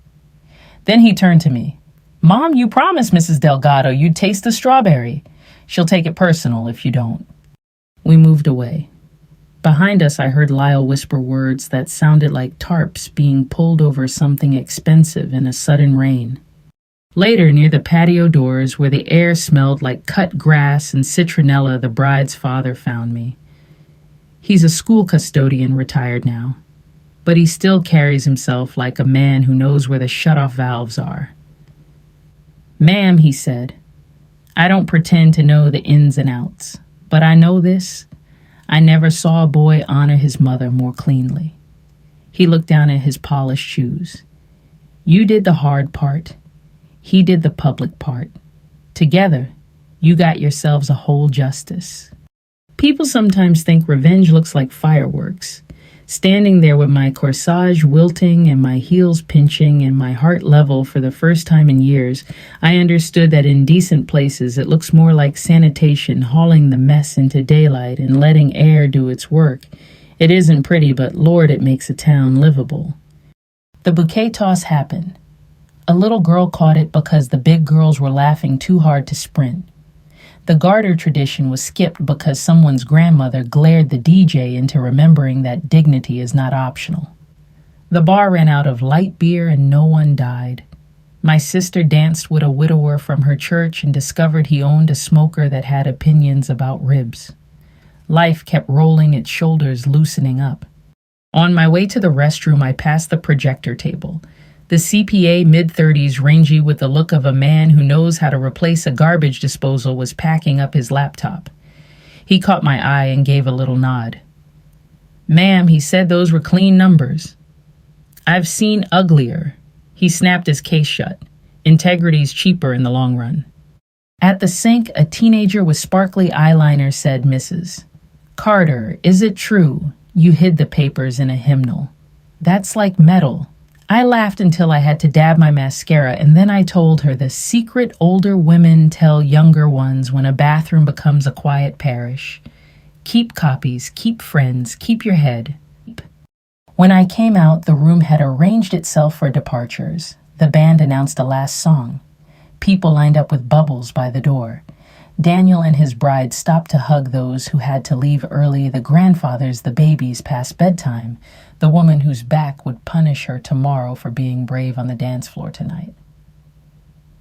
Then he turned to me. Mom, you promised Mrs. Delgado you'd taste the strawberry. She'll take it personal if you don't. We moved away. Behind us, I heard Lyle whisper words that sounded like tarps being pulled over something expensive in a sudden rain. Later, near the patio doors, where the air smelled like cut grass and citronella, the bride's father found me. He's a school custodian, retired now, but he still carries himself like a man who knows where the shut-off valves are. Ma'am, he said, I don't pretend to know the ins and outs, but I know this. I never saw a boy honor his mother more cleanly. He looked down at his polished shoes. You did the hard part. He did the public part. Together, you got yourselves a whole justice. People sometimes think revenge looks like fireworks. Standing there with my corsage wilting and my heels pinching and my heart level for the first time in years, I understood that in decent places it looks more like sanitation hauling the mess into daylight and letting air do its work. It isn't pretty, but Lord, it makes a town livable. The bouquet toss happened. A little girl caught it because the big girls were laughing too hard to sprint. The garter tradition was skipped because someone's grandmother glared the DJ into remembering that dignity is not optional. The bar ran out of light beer and no one died. My sister danced with a widower from her church and discovered he owned a smoker that had opinions about ribs. Life kept rolling, its shoulders loosening up. On my way to the restroom, I passed the projector table. The CPA, mid-30s, rangy with the look of a man who knows how to replace a garbage disposal, was packing up his laptop. He caught my eye and gave a little nod. Ma'am, he said those were clean numbers. I've seen uglier. He snapped his case shut. Integrity's cheaper in the long run. At the sink, a teenager with sparkly eyeliner said, Mrs. Carter, is it true you hid the papers in a hymnal? That's like metal. I laughed until I had to dab my mascara, and then I told her the secret older women tell younger ones when a bathroom becomes a quiet parish. Keep copies, keep friends, keep your head. When I came out, the room had arranged itself for departures. The band announced a last song. People lined up with bubbles by the door. Daniel and his bride stopped to hug those who had to leave early, the grandfathers, the babies past bedtime, the woman whose back would punish her tomorrow for being brave on the dance floor tonight.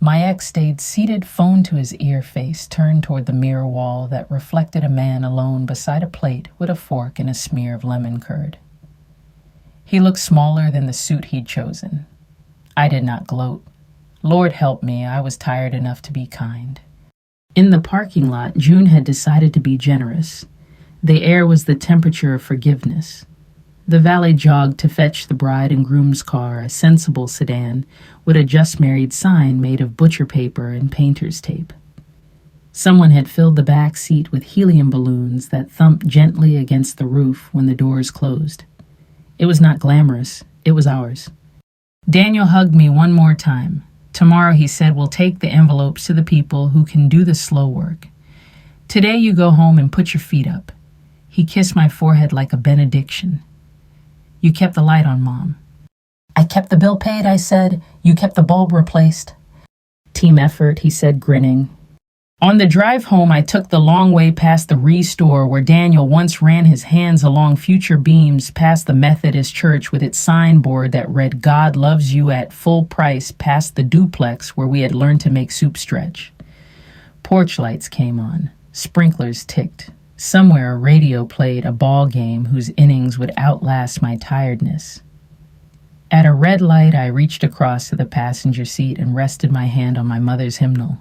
My ex stayed seated, phone to his ear, face turned toward the mirror wall that reflected a man alone beside a plate with a fork and a smear of lemon curd. He looked smaller than the suit he'd chosen. I did not gloat. Lord help me, I was tired enough to be kind. In the parking lot, June had decided to be generous. The air was the temperature of forgiveness. The valet jogged to fetch the bride and groom's car, a sensible sedan, with a just married sign made of butcher paper and painter's tape. Someone had filled the back seat with helium balloons that thumped gently against the roof when the doors closed. It was not glamorous, it was ours. Daniel hugged me one more time. Tomorrow, he said, we'll take the envelopes to the people who can do the slow work. Today you go home and put your feet up. He kissed my forehead like a benediction. You kept the light on, Mom. I kept the bill paid, I said. You kept the bulb replaced. Team effort, he said, grinning. On the drive home, I took the long way past the Restore where Daniel once ran his hands along future beams, past the Methodist church with its signboard that read God loves you at full price, past the duplex where we had learned to make soup stretch. Porch lights came on. Sprinklers ticked. Somewhere a radio played a ball game whose innings would outlast my tiredness. At a red light, I reached across to the passenger seat and rested my hand on my mother's hymnal.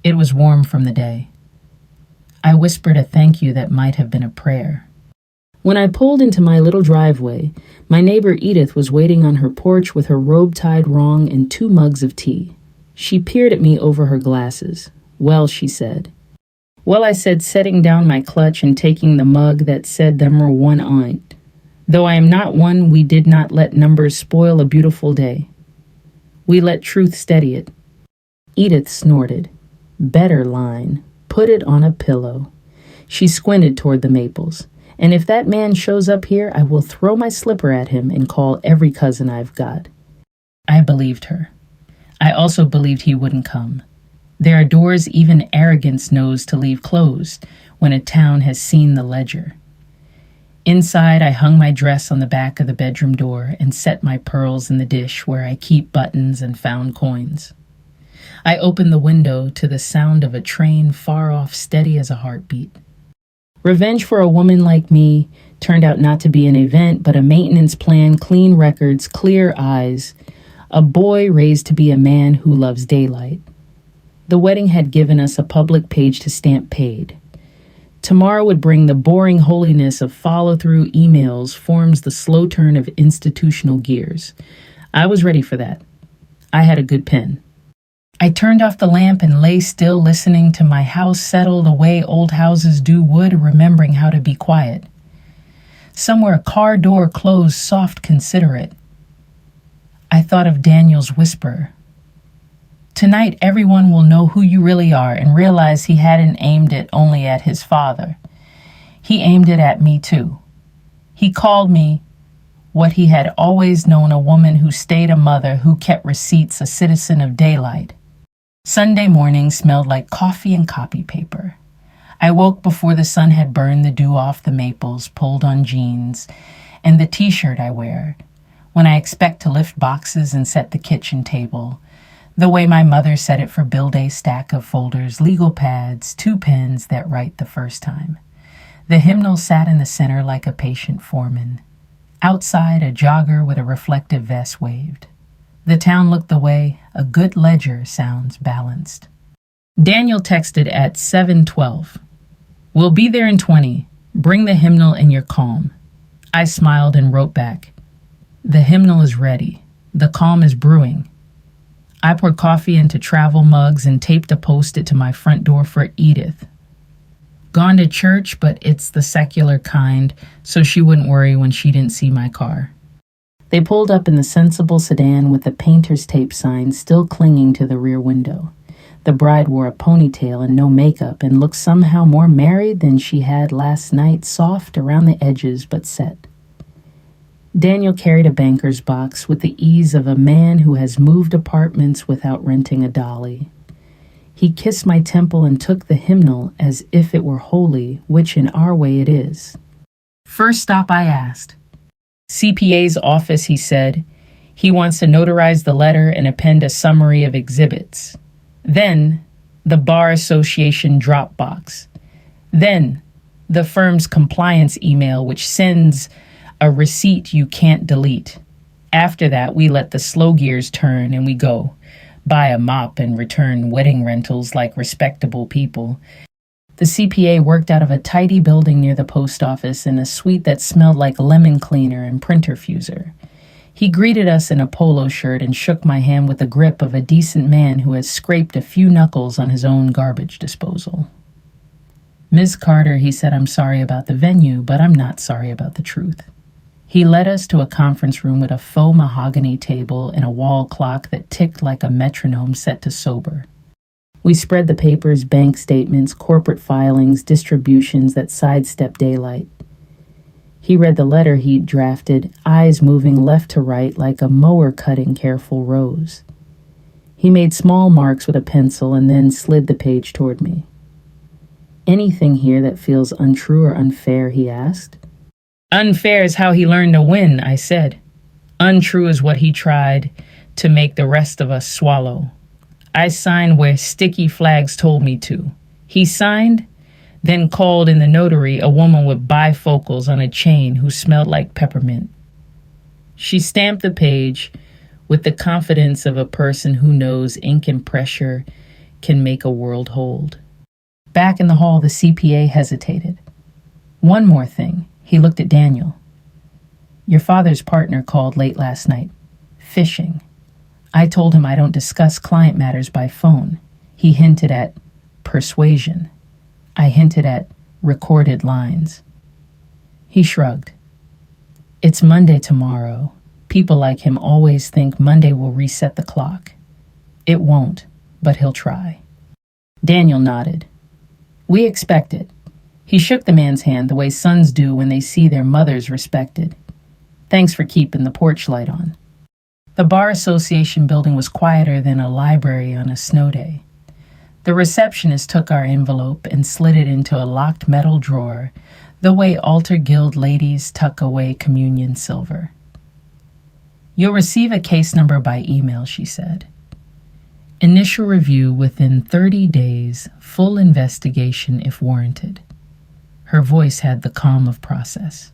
It was warm from the day. I whispered a thank you that might have been a prayer. When I pulled into my little driveway, my neighbor Edith was waiting on her porch with her robe tied wrong and 2 mugs of tea. She peered at me over her glasses. Well, she said. Well, I said, setting down my clutch and taking the mug that said number 1 on it. Though I am not one, we did not let numbers spoil a beautiful day. We let truth steady it. Edith snorted. Better line. Put it on a pillow. She squinted toward the maples. And if that man shows up here, I will throw my slipper at him and call every cousin I've got. I believed her. I also believed he wouldn't come. There are doors even arrogance knows to leave closed when a town has seen the ledger. Inside, I hung my dress on the back of the bedroom door and set my pearls in the dish where I keep buttons and found coins. I opened the window to the sound of a train far off, steady as a heartbeat. Revenge for a woman like me turned out not to be an event, but a maintenance plan, clean records, clear eyes, a boy raised to be a man who loves daylight. The wedding had given us a public page to stamp paid. Tomorrow would bring the boring holiness of follow-through emails, forms the slow turn of institutional gears. I was ready for that. I had a good pen. I turned off the lamp and lay still, listening to my house settle the way old houses do wood, remembering how to be quiet. Somewhere a car door closed, soft, considerate. I thought of Daniel's whisper. Tonight, everyone will know who you really are and realize he hadn't aimed it only at his father. He aimed it at me, too. He called me what he had always known, a woman who stayed a mother, who kept receipts, a citizen of daylight. Sunday morning smelled like coffee and copy paper. I woke before the sun had burned the dew off the maples, pulled on jeans, and the t-shirt I wear, when I expect to lift boxes and set the kitchen table, the way my mother set it for bill day, stack of folders, legal pads, 2 pens that write the first time. The hymnal sat in the center like a patient foreman. Outside, a jogger with a reflective vest waved. The town looked the way a good ledger sounds balanced. Daniel texted at 7:12. We'll be there in 20. Bring the hymnal and you're calm. I smiled and wrote back. The hymnal is ready. The calm is brewing. I poured coffee into travel mugs and taped a post-it to my front door for Edith. Gone to church, but it's the secular kind, so she wouldn't worry when she didn't see my car. They pulled up in the sensible sedan with the painter's tape sign still clinging to the rear window. The bride wore a ponytail and no makeup and looked somehow more married than she had last night, soft around the edges but set. Daniel carried a banker's box with the ease of a man who has moved apartments without renting a dolly. He kissed my temple and took the hymnal as if it were holy, which in our way it is. First stop, I asked. CPA's office, he said. He wants to notarize the letter and append a summary of exhibits. Then, the Bar Association Dropbox. Then, the firm's compliance email, which sends a receipt you can't delete. After that, we let the slow gears turn and we go. Buy a mop and return wedding rentals like respectable people. The CPA worked out of a tidy building near the post office in a suite that smelled like lemon cleaner and printer fuser. He greeted us in a polo shirt and shook my hand with the grip of a decent man who has scraped a few knuckles on his own garbage disposal. Ms. Carter, he said, I'm sorry about the venue, but I'm not sorry about the truth. He led us to a conference room with a faux mahogany table and a wall clock that ticked like a metronome set to sober. We spread the papers, bank statements, corporate filings, distributions that sidestep daylight. He read the letter he'd drafted, eyes moving left to right like a mower cutting careful rows. He made small marks with a pencil and then slid the page toward me. Anything here that feels untrue or unfair, he asked. Unfair is how he learned to win, I said. Untrue is what he tried to make the rest of us swallow. I signed where sticky flags told me to. He signed, then called in the notary a woman with bifocals on a chain who smelled like peppermint. She stamped the page with the confidence of a person who knows ink and pressure can make a world hold. Back in the hall, the CPA hesitated. One more thing. He looked at Daniel. Your father's partner called late last night. Fishing. I told him I don't discuss client matters by phone. He hinted at persuasion. I hinted at recorded lines. He shrugged. It's Monday tomorrow. People like him always think Monday will reset the clock. It won't, but he'll try. Daniel nodded. We expect it. He shook the man's hand the way sons do when they see their mothers respected. Thanks for keeping the porch light on. The Bar Association building was quieter than a library on a snow day. The receptionist took our envelope and slid it into a locked metal drawer, the way altar guild ladies tuck away communion silver. You'll receive a case number by email, she said. Initial review within 30 days, full investigation if warranted. Her voice had the calm of process.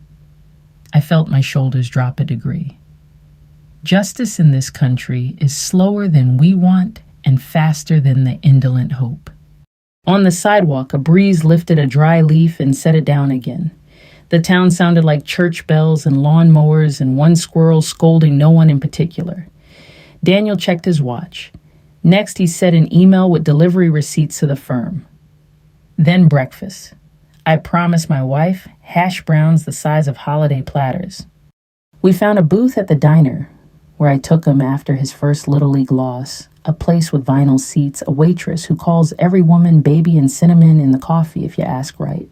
I felt my shoulders drop a degree. Justice in this country is slower than we want and faster than the indolent hope. On the sidewalk, a breeze lifted a dry leaf and set it down again. The town sounded like church bells and lawnmowers and one squirrel scolding no one in particular. Daniel checked his watch. Next, he sent an email with delivery receipts to the firm. Then breakfast. I promised my wife hash browns the size of holiday platters. We found a booth at the diner, where I took him after his first Little League loss, a place with vinyl seats, a waitress who calls every woman baby and cinnamon in the coffee if you ask right.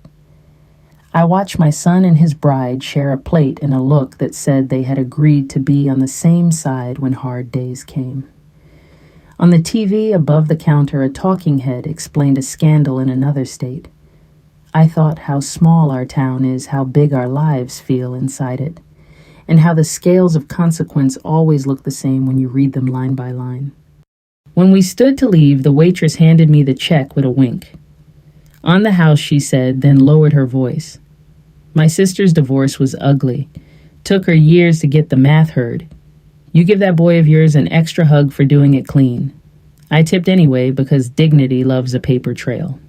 I watched my son and his bride share a plate and a look that said they had agreed to be on the same side when hard days came. On the TV above the counter, a talking head explained a scandal in another state. I thought how small our town is, how big our lives feel inside it, and how the scales of consequence always look the same when you read them line by line. When we stood to leave, the waitress handed me the check with a wink. On the house, she said, then lowered her voice. My sister's divorce was ugly. Took her years to get the math heard. You give that boy of yours an extra hug for doing it clean. I tipped anyway because dignity loves a paper trail.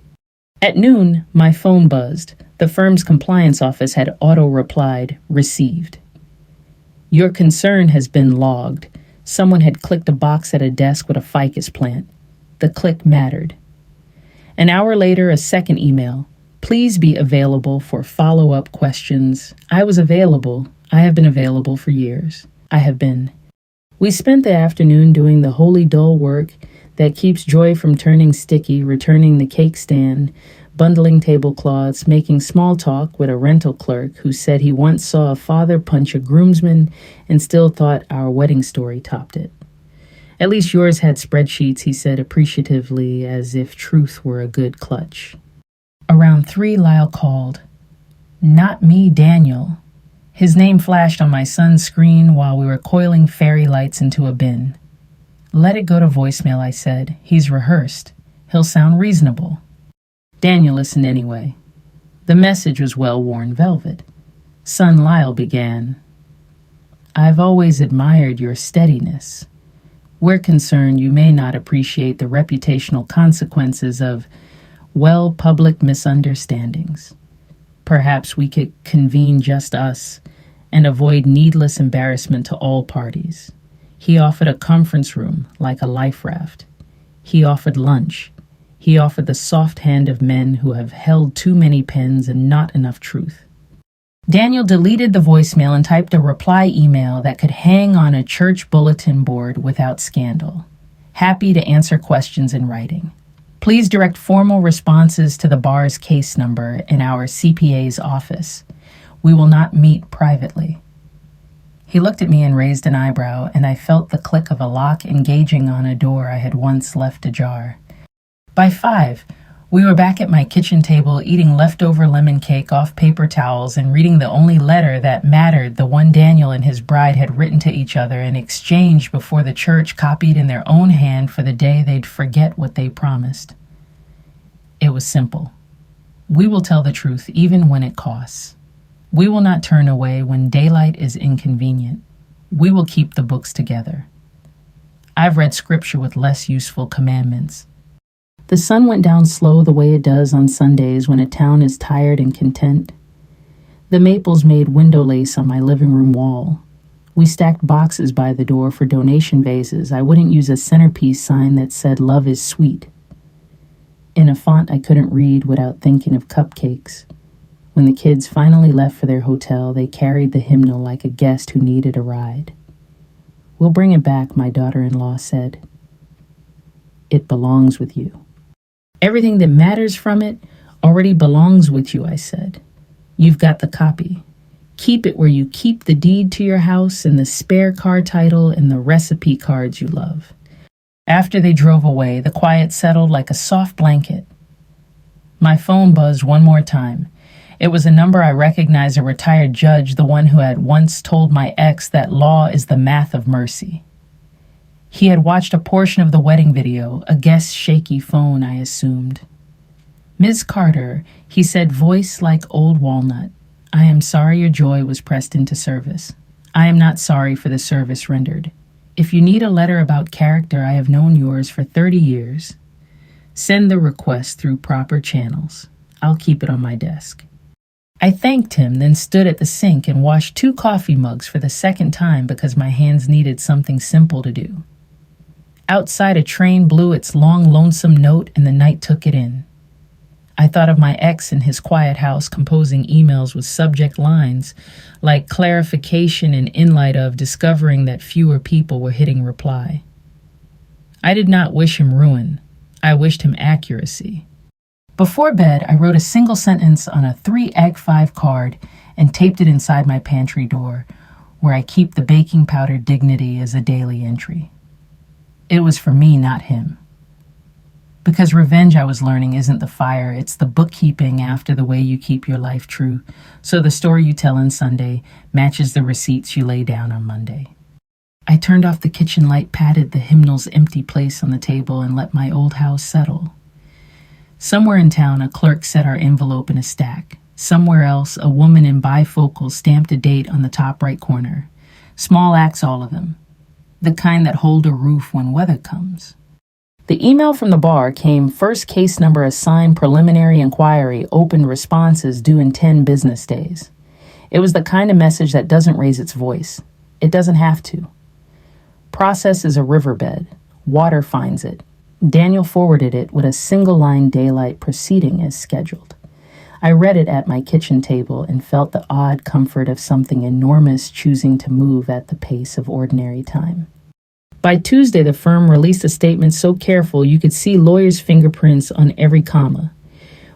At noon, my phone buzzed. The firm's compliance office had auto-replied, received. Your concern has been logged. Someone had clicked a box at a desk with a ficus plant. The click mattered. An hour later, a second email. Please be available for follow-up questions. I was available. I have been available for years. I have been. We spent the afternoon doing the holy dull work that keeps joy from turning sticky, returning the cake stand, bundling tablecloths, making small talk with a rental clerk who said he once saw a father punch a groomsman and still thought our wedding story topped it. At least yours had spreadsheets, he said appreciatively, as if truth were a good clutch. Around 3, Lyle called. Not me, Daniel. His name flashed on my son's screen while we were coiling fairy lights into a bin. Let it go to voicemail, I said. He's rehearsed. He'll sound reasonable. Daniel listened anyway. The message was well-worn velvet. Son Lyle began. I've always admired your steadiness. We're concerned you may not appreciate the reputational consequences of, well, public misunderstandings. Perhaps we could convene just us and avoid needless embarrassment to all parties. He offered a conference room like a life raft. He offered lunch. He offered the soft hand of men who have held too many pens and not enough truth. Daniel deleted the voicemail and typed a reply email that could hang on a church bulletin board without scandal. Happy to answer questions in writing. Please direct formal responses to the bar's case number in our CPA's office. We will not meet privately. He looked at me and raised an eyebrow, and I felt the click of a lock engaging on a door I had once left ajar. By 5, we were back at my kitchen table eating leftover lemon cake off paper towels and reading the only letter that mattered, the one Daniel and his bride had written to each other and exchanged before the church copied in their own hand for the day they'd forget what they promised. It was simple. We will tell the truth even when it costs. We will not turn away when daylight is inconvenient. We will keep the books together. I've read scripture with less useful commandments. The sun went down slow the way it does on Sundays when a town is tired and content. The maples made window lace on my living room wall. We stacked boxes by the door for donation vases. I wouldn't use a centerpiece sign that said love is sweet. In a font I couldn't read without thinking of cupcakes. When the kids finally left for their hotel, they carried the hymnal like a guest who needed a ride. We'll bring it back, my daughter-in-law said. It belongs with you. Everything that matters from it already belongs with you, I said. You've got the copy. Keep it where you keep the deed to your house and the spare car title and the recipe cards you love. After they drove away, the quiet settled like a soft blanket. My phone buzzed one more time. It was a number I recognized, a retired judge, the one who had once told my ex that law is the math of mercy. He had watched a portion of the wedding video, a guest's shaky phone, I assumed. Ms. Carter, he said, voice like old walnut. I am sorry your joy was pressed into service. I am not sorry for the service rendered. If you need a letter about character, I have known yours for 30 years. Send the request through proper channels. I'll keep it on my desk. I thanked him, then stood at the sink and washed 2 coffee mugs for the second time because my hands needed something simple to do. Outside, a train blew its long, lonesome note, and the night took it in. I thought of my ex in his quiet house composing emails with subject lines like clarification and in light of discovering that fewer people were hitting reply. I did not wish him ruin. I wished him accuracy. Before bed, I wrote a single sentence on a 3x5 card and taped it inside my pantry door, where I keep the baking powder dignity as a daily entry. It was for me, not him. Because revenge, I was learning, isn't the fire, it's the bookkeeping after the way you keep your life true, so the story you tell on Sunday matches the receipts you lay down on Monday. I turned off the kitchen light, patted the hymnal's empty place on the table, and let my old house settle. Somewhere in town, a clerk set our envelope in a stack. Somewhere else, a woman in bifocals stamped a date on the top right corner. Small acts, all of them. The kind that hold a roof when weather comes. The email from the bar came first case number assigned preliminary inquiry, opened responses due in 10 business days. It was the kind of message that doesn't raise its voice. It doesn't have to. Process is a riverbed. Water finds it. Daniel forwarded it with a single-line daylight proceeding as scheduled. I read it at my kitchen table and felt the odd comfort of something enormous choosing to move at the pace of ordinary time. By Tuesday, the firm released a statement so careful you could see lawyers' fingerprints on every comma.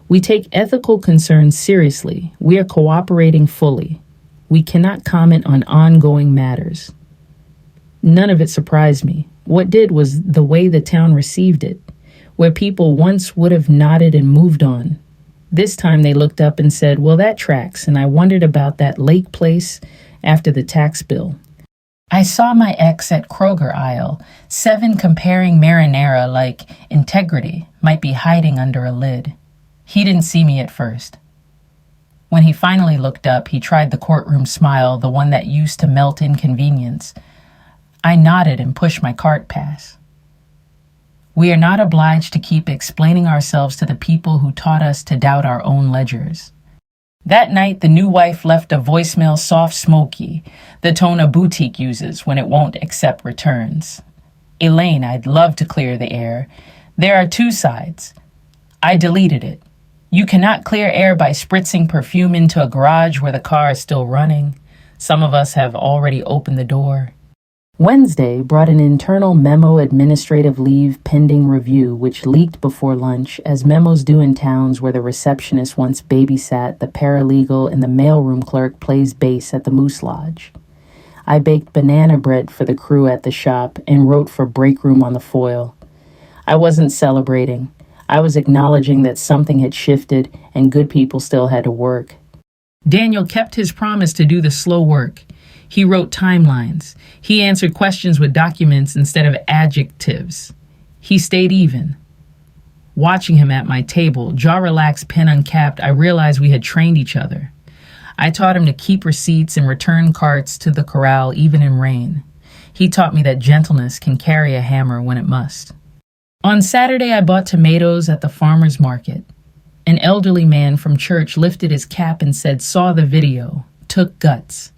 We take ethical concerns seriously. We are cooperating fully. We cannot comment on ongoing matters. None of it surprised me. What did was the way the town received it, where people once would have nodded and moved on. This time they looked up and said, well, that tracks, and I wondered about that lake place after the tax bill. I saw my ex at Kroger aisle 7 comparing marinara like integrity might be hiding under a lid. He didn't see me at first. When he finally looked up, he tried the courtroom smile, the one that used to melt inconvenience. I nodded and pushed my cart pass. We are not obliged to keep explaining ourselves to the people who taught us to doubt our own ledgers. That night, the new wife left a voicemail soft smoky, the tone a boutique uses when it won't accept returns. Elaine, I'd love to clear the air. There are 2 sides. I deleted it. You cannot clear air by spritzing perfume into a garage where the car is still running. Some of us have already opened the door. Wednesday brought an internal memo administrative leave pending review, which leaked before lunch, as memos do in towns where the receptionist once babysat, the paralegal, and the mailroom clerk plays bass at the Moose Lodge. I baked banana bread for the crew at the shop and wrote for break room on the foil. I wasn't celebrating. I was acknowledging that something had shifted and good people still had to work. Daniel kept his promise to do the slow work. He wrote timelines. He answered questions with documents instead of adjectives. He stayed even. Watching him at my table, jaw relaxed, pen uncapped, I realized we had trained each other. I taught him to keep receipts and return carts to the corral even in rain. He taught me that gentleness can carry a hammer when it must. On Saturday, I bought tomatoes at the farmer's market. An elderly man from church lifted his cap and said, saw the video, took guts.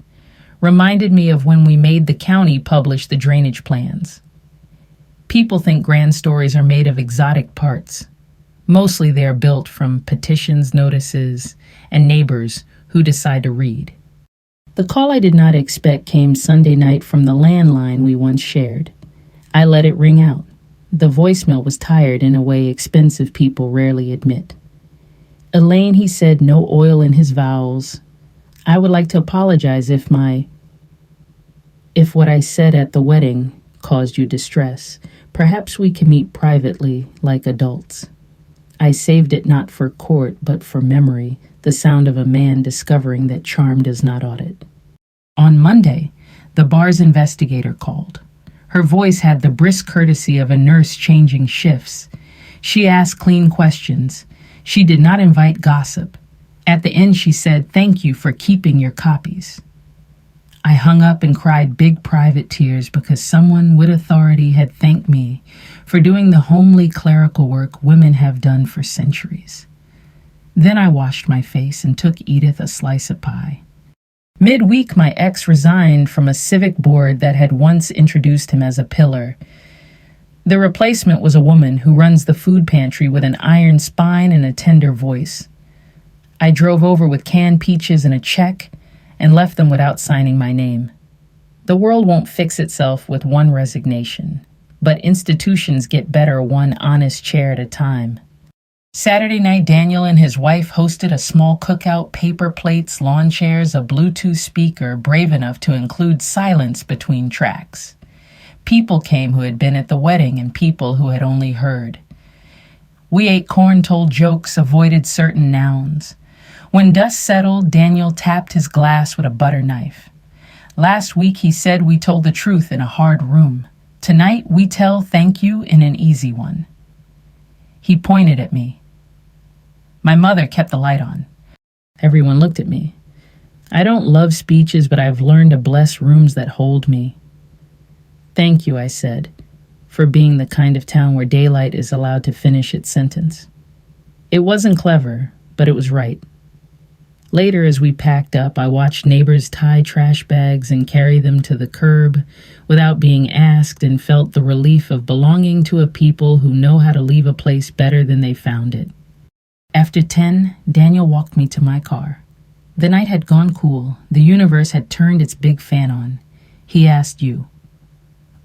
Reminded me of when we made the county publish the drainage plans. People think grand stories are made of exotic parts. Mostly they are built from petitions, notices, and neighbors who decide to read. The call I did not expect came Sunday night from the landline we once shared. I let it ring out. The voicemail was tired in a way expensive people rarely admit. Elaine, he said, no oil in his vowels. I would like to apologize if what I said at the wedding caused you distress. Perhaps we can meet privately like adults. I saved it not for court, but for memory, the sound of a man discovering that charm does not audit. On Monday, the bar's investigator called. Her voice had the brisk courtesy of a nurse changing shifts. She asked clean questions. She did not invite gossip. At the end, she said, thank you for keeping your copies. I hung up and cried big private tears because someone with authority had thanked me for doing the homely clerical work women have done for centuries. Then I washed my face and took Edith a slice of pie. Midweek, my ex resigned from a civic board that had once introduced him as a pillar. The replacement was a woman who runs the food pantry with an iron spine and a tender voice. I drove over with canned peaches and a check and left them without signing my name. The world won't fix itself with one resignation, but institutions get better one honest chair at a time. Saturday night, Daniel and his wife hosted a small cookout, paper plates, lawn chairs, a Bluetooth speaker brave enough to include silence between tracks. People came who had been at the wedding and people who had only heard. We ate corn, told jokes, avoided certain nouns. When dust settled, Daniel tapped his glass with a butter knife. Last week, he said we told the truth in a hard room. Tonight, we tell thank you in an easy one. He pointed at me. My mother kept the light on. Everyone looked at me. I don't love speeches, but I've learned to bless rooms that hold me. Thank you, I said, for being the kind of town where daylight is allowed to finish its sentence. It wasn't clever, but it was right. Later, as we packed up, I watched neighbors tie trash bags and carry them to the curb without being asked and felt the relief of belonging to a people who know how to leave a place better than they found it. After 10, Daniel walked me to my car. The night had gone cool. The universe had turned its big fan on. He asked, "You?"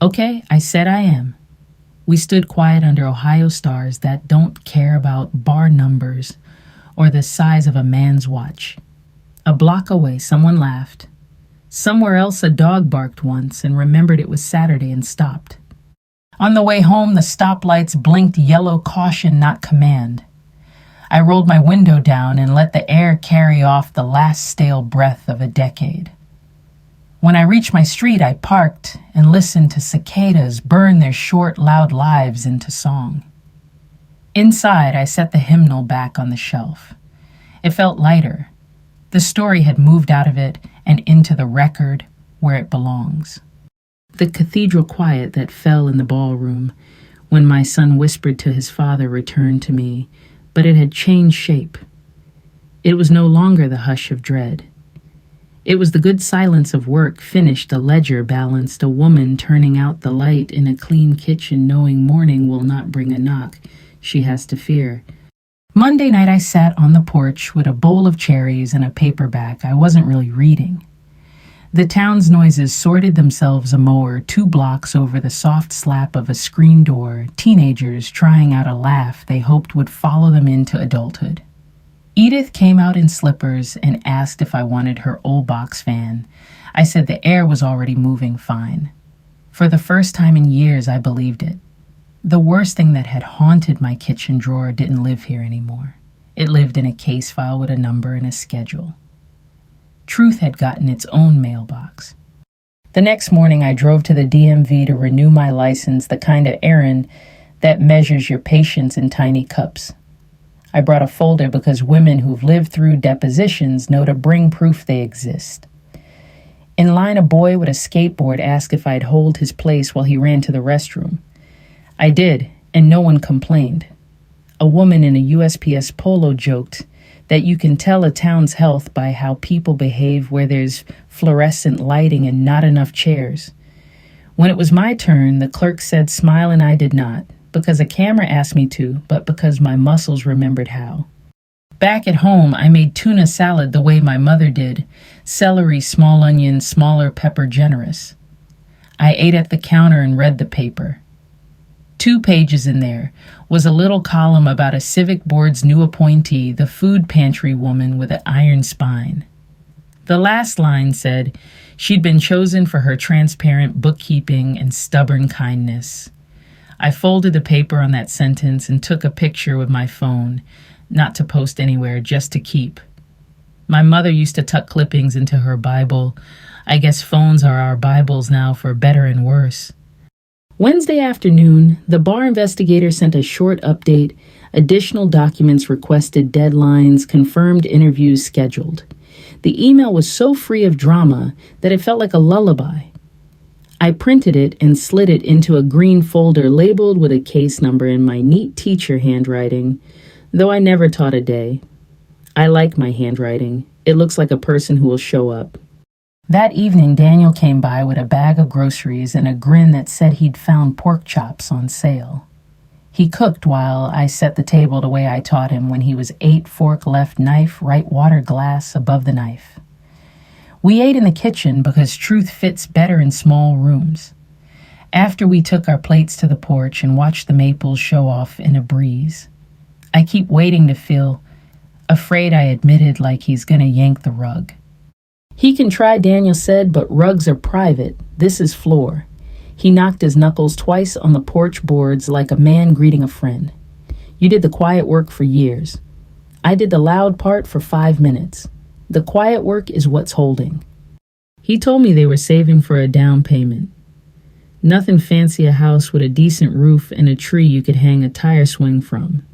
"Okay," I said, "I am." We stood quiet under Ohio stars that don't care about bar numbers or the size of a man's watch. A block away, someone laughed. Somewhere else, a dog barked once and remembered it was Saturday and stopped. On the way home, the stoplights blinked yellow caution, not command. I rolled my window down and let the air carry off the last stale breath of a decade. When I reached my street, I parked and listened to cicadas burn their short, loud lives into song. Inside, I set the hymnal back on the shelf. It felt lighter. The story had moved out of it and into the record where it belongs. The cathedral quiet that fell in the ballroom when my son whispered to his father returned to me, but it had changed shape. It was no longer the hush of dread. It was the good silence of work finished, a ledger balanced, a woman turning out the light in a clean kitchen knowing morning will not bring a knock she has to fear. Monday night I sat on the porch with a bowl of cherries and a paperback. I wasn't really reading. The town's noises sorted themselves a mower 2 blocks over the soft slap of a screen door, teenagers trying out a laugh they hoped would follow them into adulthood. Edith came out in slippers and asked if I wanted her old box fan. I said the air was already moving fine. For the first time in years, I believed it. The worst thing that had haunted my kitchen drawer didn't live here anymore. It lived in a case file with a number and a schedule. Truth had gotten its own mailbox. The next morning, I drove to the DMV to renew my license, the kind of errand that measures your patience in tiny cups. I brought a folder because women who've lived through depositions know to bring proof they exist. In line, a boy with a skateboard asked if I'd hold his place while he ran to the restroom. I did, and no one complained. A woman in a USPS polo joked that you can tell a town's health by how people behave where there's fluorescent lighting and not enough chairs. When it was my turn, the clerk said smile and I did not, because a camera asked me to, but because my muscles remembered how. Back at home, I made tuna salad the way my mother did, celery, small onion, smaller pepper, generous. I ate at the counter and read the paper. 2 pages in there was a little column about a civic board's new appointee, the food pantry woman with an iron spine. The last line said she'd been chosen for her transparent bookkeeping and stubborn kindness. I folded the paper on that sentence and took a picture with my phone, not to post anywhere, just to keep. My mother used to tuck clippings into her Bible. I guess phones are our Bibles now, for better and worse. Wednesday afternoon, the bar investigator sent a short update, additional documents requested, deadlines, confirmed interviews scheduled. The email was so free of drama that it felt like a lullaby. I printed it and slid it into a green folder labeled with a case number in my neat teacher handwriting, though I never taught a day. I like my handwriting. It looks like a person who will show up. That evening, Daniel came by with a bag of groceries and a grin that said he'd found pork chops on sale. He cooked while I set the table the way I taught him when he was 8, fork left, knife right, water glass above the knife. We ate in the kitchen because truth fits better in small rooms. After we took our plates to the porch and watched the maples show off in a breeze. I keep waiting to feel afraid, I admitted, like he's gonna yank the rug. He can try, Daniel said, but rugs are private. This is floor. He knocked his knuckles twice on the porch boards like a man greeting a friend. You did the quiet work for years. I did the loud part for 5 minutes. The quiet work is what's holding. He told me they were saving for a down payment. Nothing fancy, a house with a decent roof and a tree you could hang a tire swing from.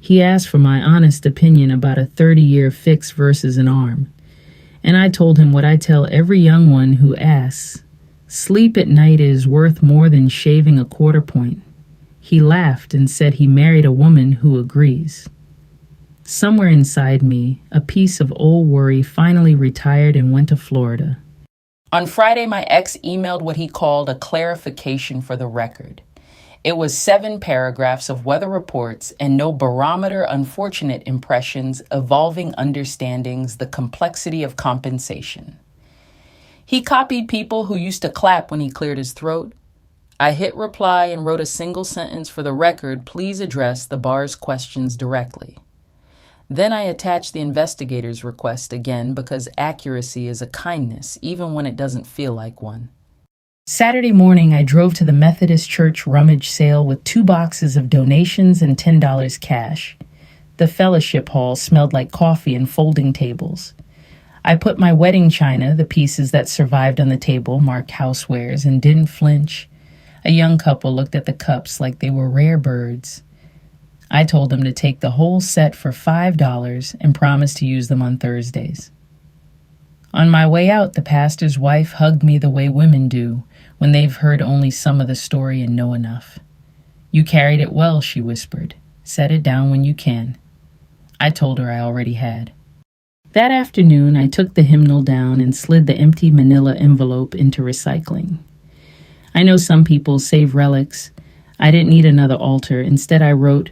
He asked for my honest opinion about a 30-year fix versus an arm. And I told him what I tell every young one who asks. Sleep at night is worth more than shaving a quarter point. He laughed and said he married a woman who agrees. Somewhere inside me, a piece of old worry finally retired and went to Florida. On Friday, my ex emailed what he called a clarification for the record. It was 7 paragraphs of weather reports and no barometer unfortunate impressions, evolving understandings, the complexity of compensation. He copied people who used to clap when he cleared his throat. I hit reply and wrote a single sentence: for the record, please address the bar's questions directly. Then I attached the investigator's request again because accuracy is a kindness, even when it doesn't feel like one. Saturday morning, I drove to the Methodist Church rummage sale with 2 boxes of donations and $10 cash. The fellowship hall smelled like coffee and folding tables. I put my wedding china, the pieces that survived on the table, marked housewares, and didn't flinch. A young couple looked at the cups like they were rare birds. I told them to take the whole set for $5 and promised to use them on Thursdays. On my way out, the pastor's wife hugged me the way women do when they've heard only some of the story and know enough. "You carried it well," she whispered. "Set it down when you can." I told her I already had. That afternoon, I took the hymnal down and slid the empty manila envelope into recycling. I know some people save relics. I didn't need another altar. Instead, I wrote,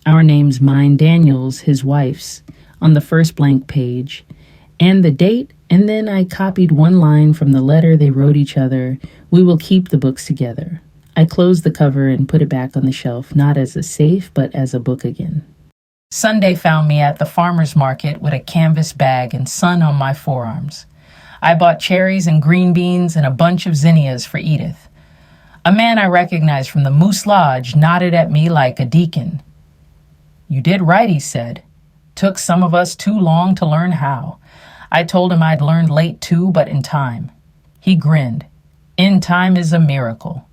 "Our names, mine, Daniel's, his wife's," on the first blank page, and the date, and then I copied one line from the letter they wrote each other: "We will keep the books together." I closed the cover and put it back on the shelf, not as a safe, but as a book again. Sunday found me at the farmer's market with a canvas bag and sun on my forearms. I bought cherries and green beans and a bunch of zinnias for Edith. A man I recognized from the Moose Lodge nodded at me like a deacon. "You did right," he said. "Took some of us too long to learn how." I told him I'd learned late too, but in time. He grinned. In time is a miracle.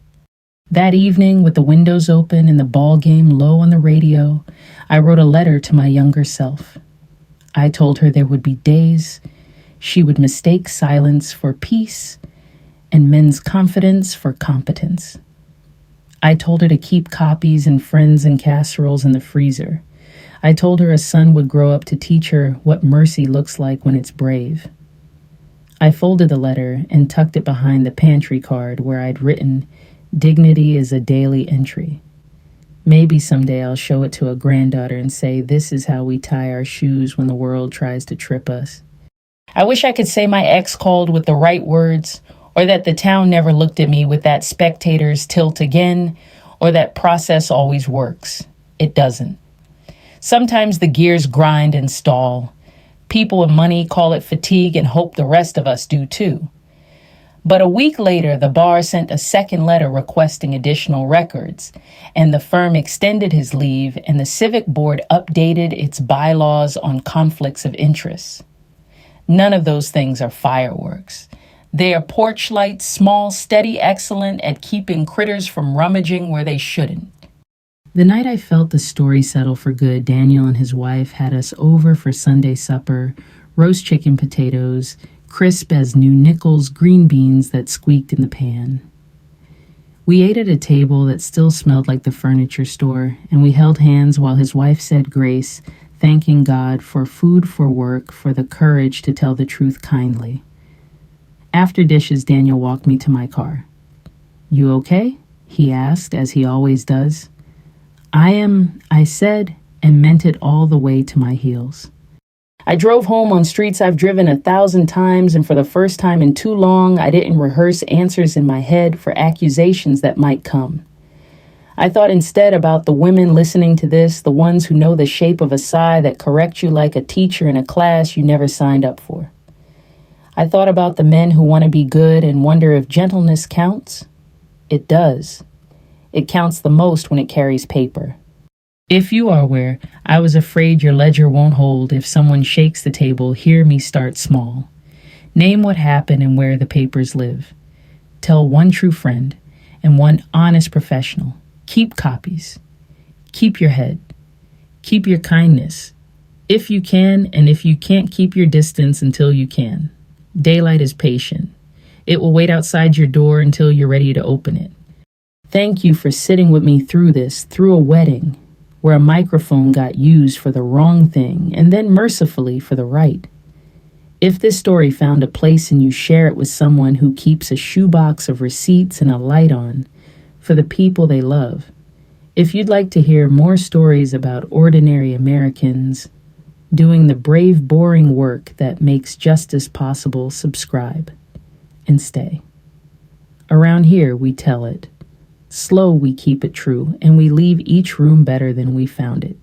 That evening, with the windows open and the ball game low on the radio, I wrote a letter to my younger self. I told her there would be days she would mistake silence for peace and men's confidence for competence. I told her to keep copies and friends and casseroles in the freezer. I told her a son would grow up to teach her what mercy looks like when it's brave. I folded the letter and tucked it behind the pantry card where I'd written, "Dignity is a daily entry." Maybe someday I'll show it to a granddaughter and say, "This is how we tie our shoes when the world tries to trip us." I wish I could say my ex called with the right words, or that the town never looked at me with that spectator's tilt again, or that process always works. It doesn't. Sometimes the gears grind and stall. People with money call it fatigue and hope the rest of us do too. But a week later, the bar sent a second letter requesting additional records, and the firm extended his leave, and the civic board updated its bylaws on conflicts of interest. None of those things are fireworks. They are porch lights, small, steady, excellent at keeping critters from rummaging where they shouldn't. The night I felt the story settle for good, Daniel and his wife had us over for Sunday supper, roast chicken potatoes, crisp as new nickels, green beans that squeaked in the pan. We ate at a table that still smelled like the furniture store, and we held hands while his wife said grace, thanking God for food for work, for the courage to tell the truth kindly. After dishes, Daniel walked me to my car. "You okay?" he asked, as he always does. "I am," I said, and meant it all the way to my heels. I drove home on streets I've driven 1,000 times, and for the first time in too long, I didn't rehearse answers in my head for accusations that might come. I thought instead about the women listening to this, the ones who know the shape of a sigh that correct you like a teacher in a class you never signed up for. I thought about the men who want to be good and wonder if gentleness counts. It does. It counts the most when it carries paper. If you are where I was afraid your ledger won't hold if someone shakes the table, hear me start small. Name what happened and where the papers live. Tell one true friend and one honest professional. Keep copies. Keep your head. Keep your kindness. If you can, and if you can't, keep your distance until you can. Daylight is patient. It will wait outside your door until you're ready to open it. Thank you for sitting with me through this, through a wedding, where a microphone got used for the wrong thing and then mercifully for the right. If this story found a place and you share it with someone who keeps a shoebox of receipts and a light on for the people they love, If you'd like to hear more stories about ordinary Americans doing the brave, boring work that makes justice possible, subscribe and stay. Around here, we tell it. Slow, we keep it true, and we leave each room better than we found it.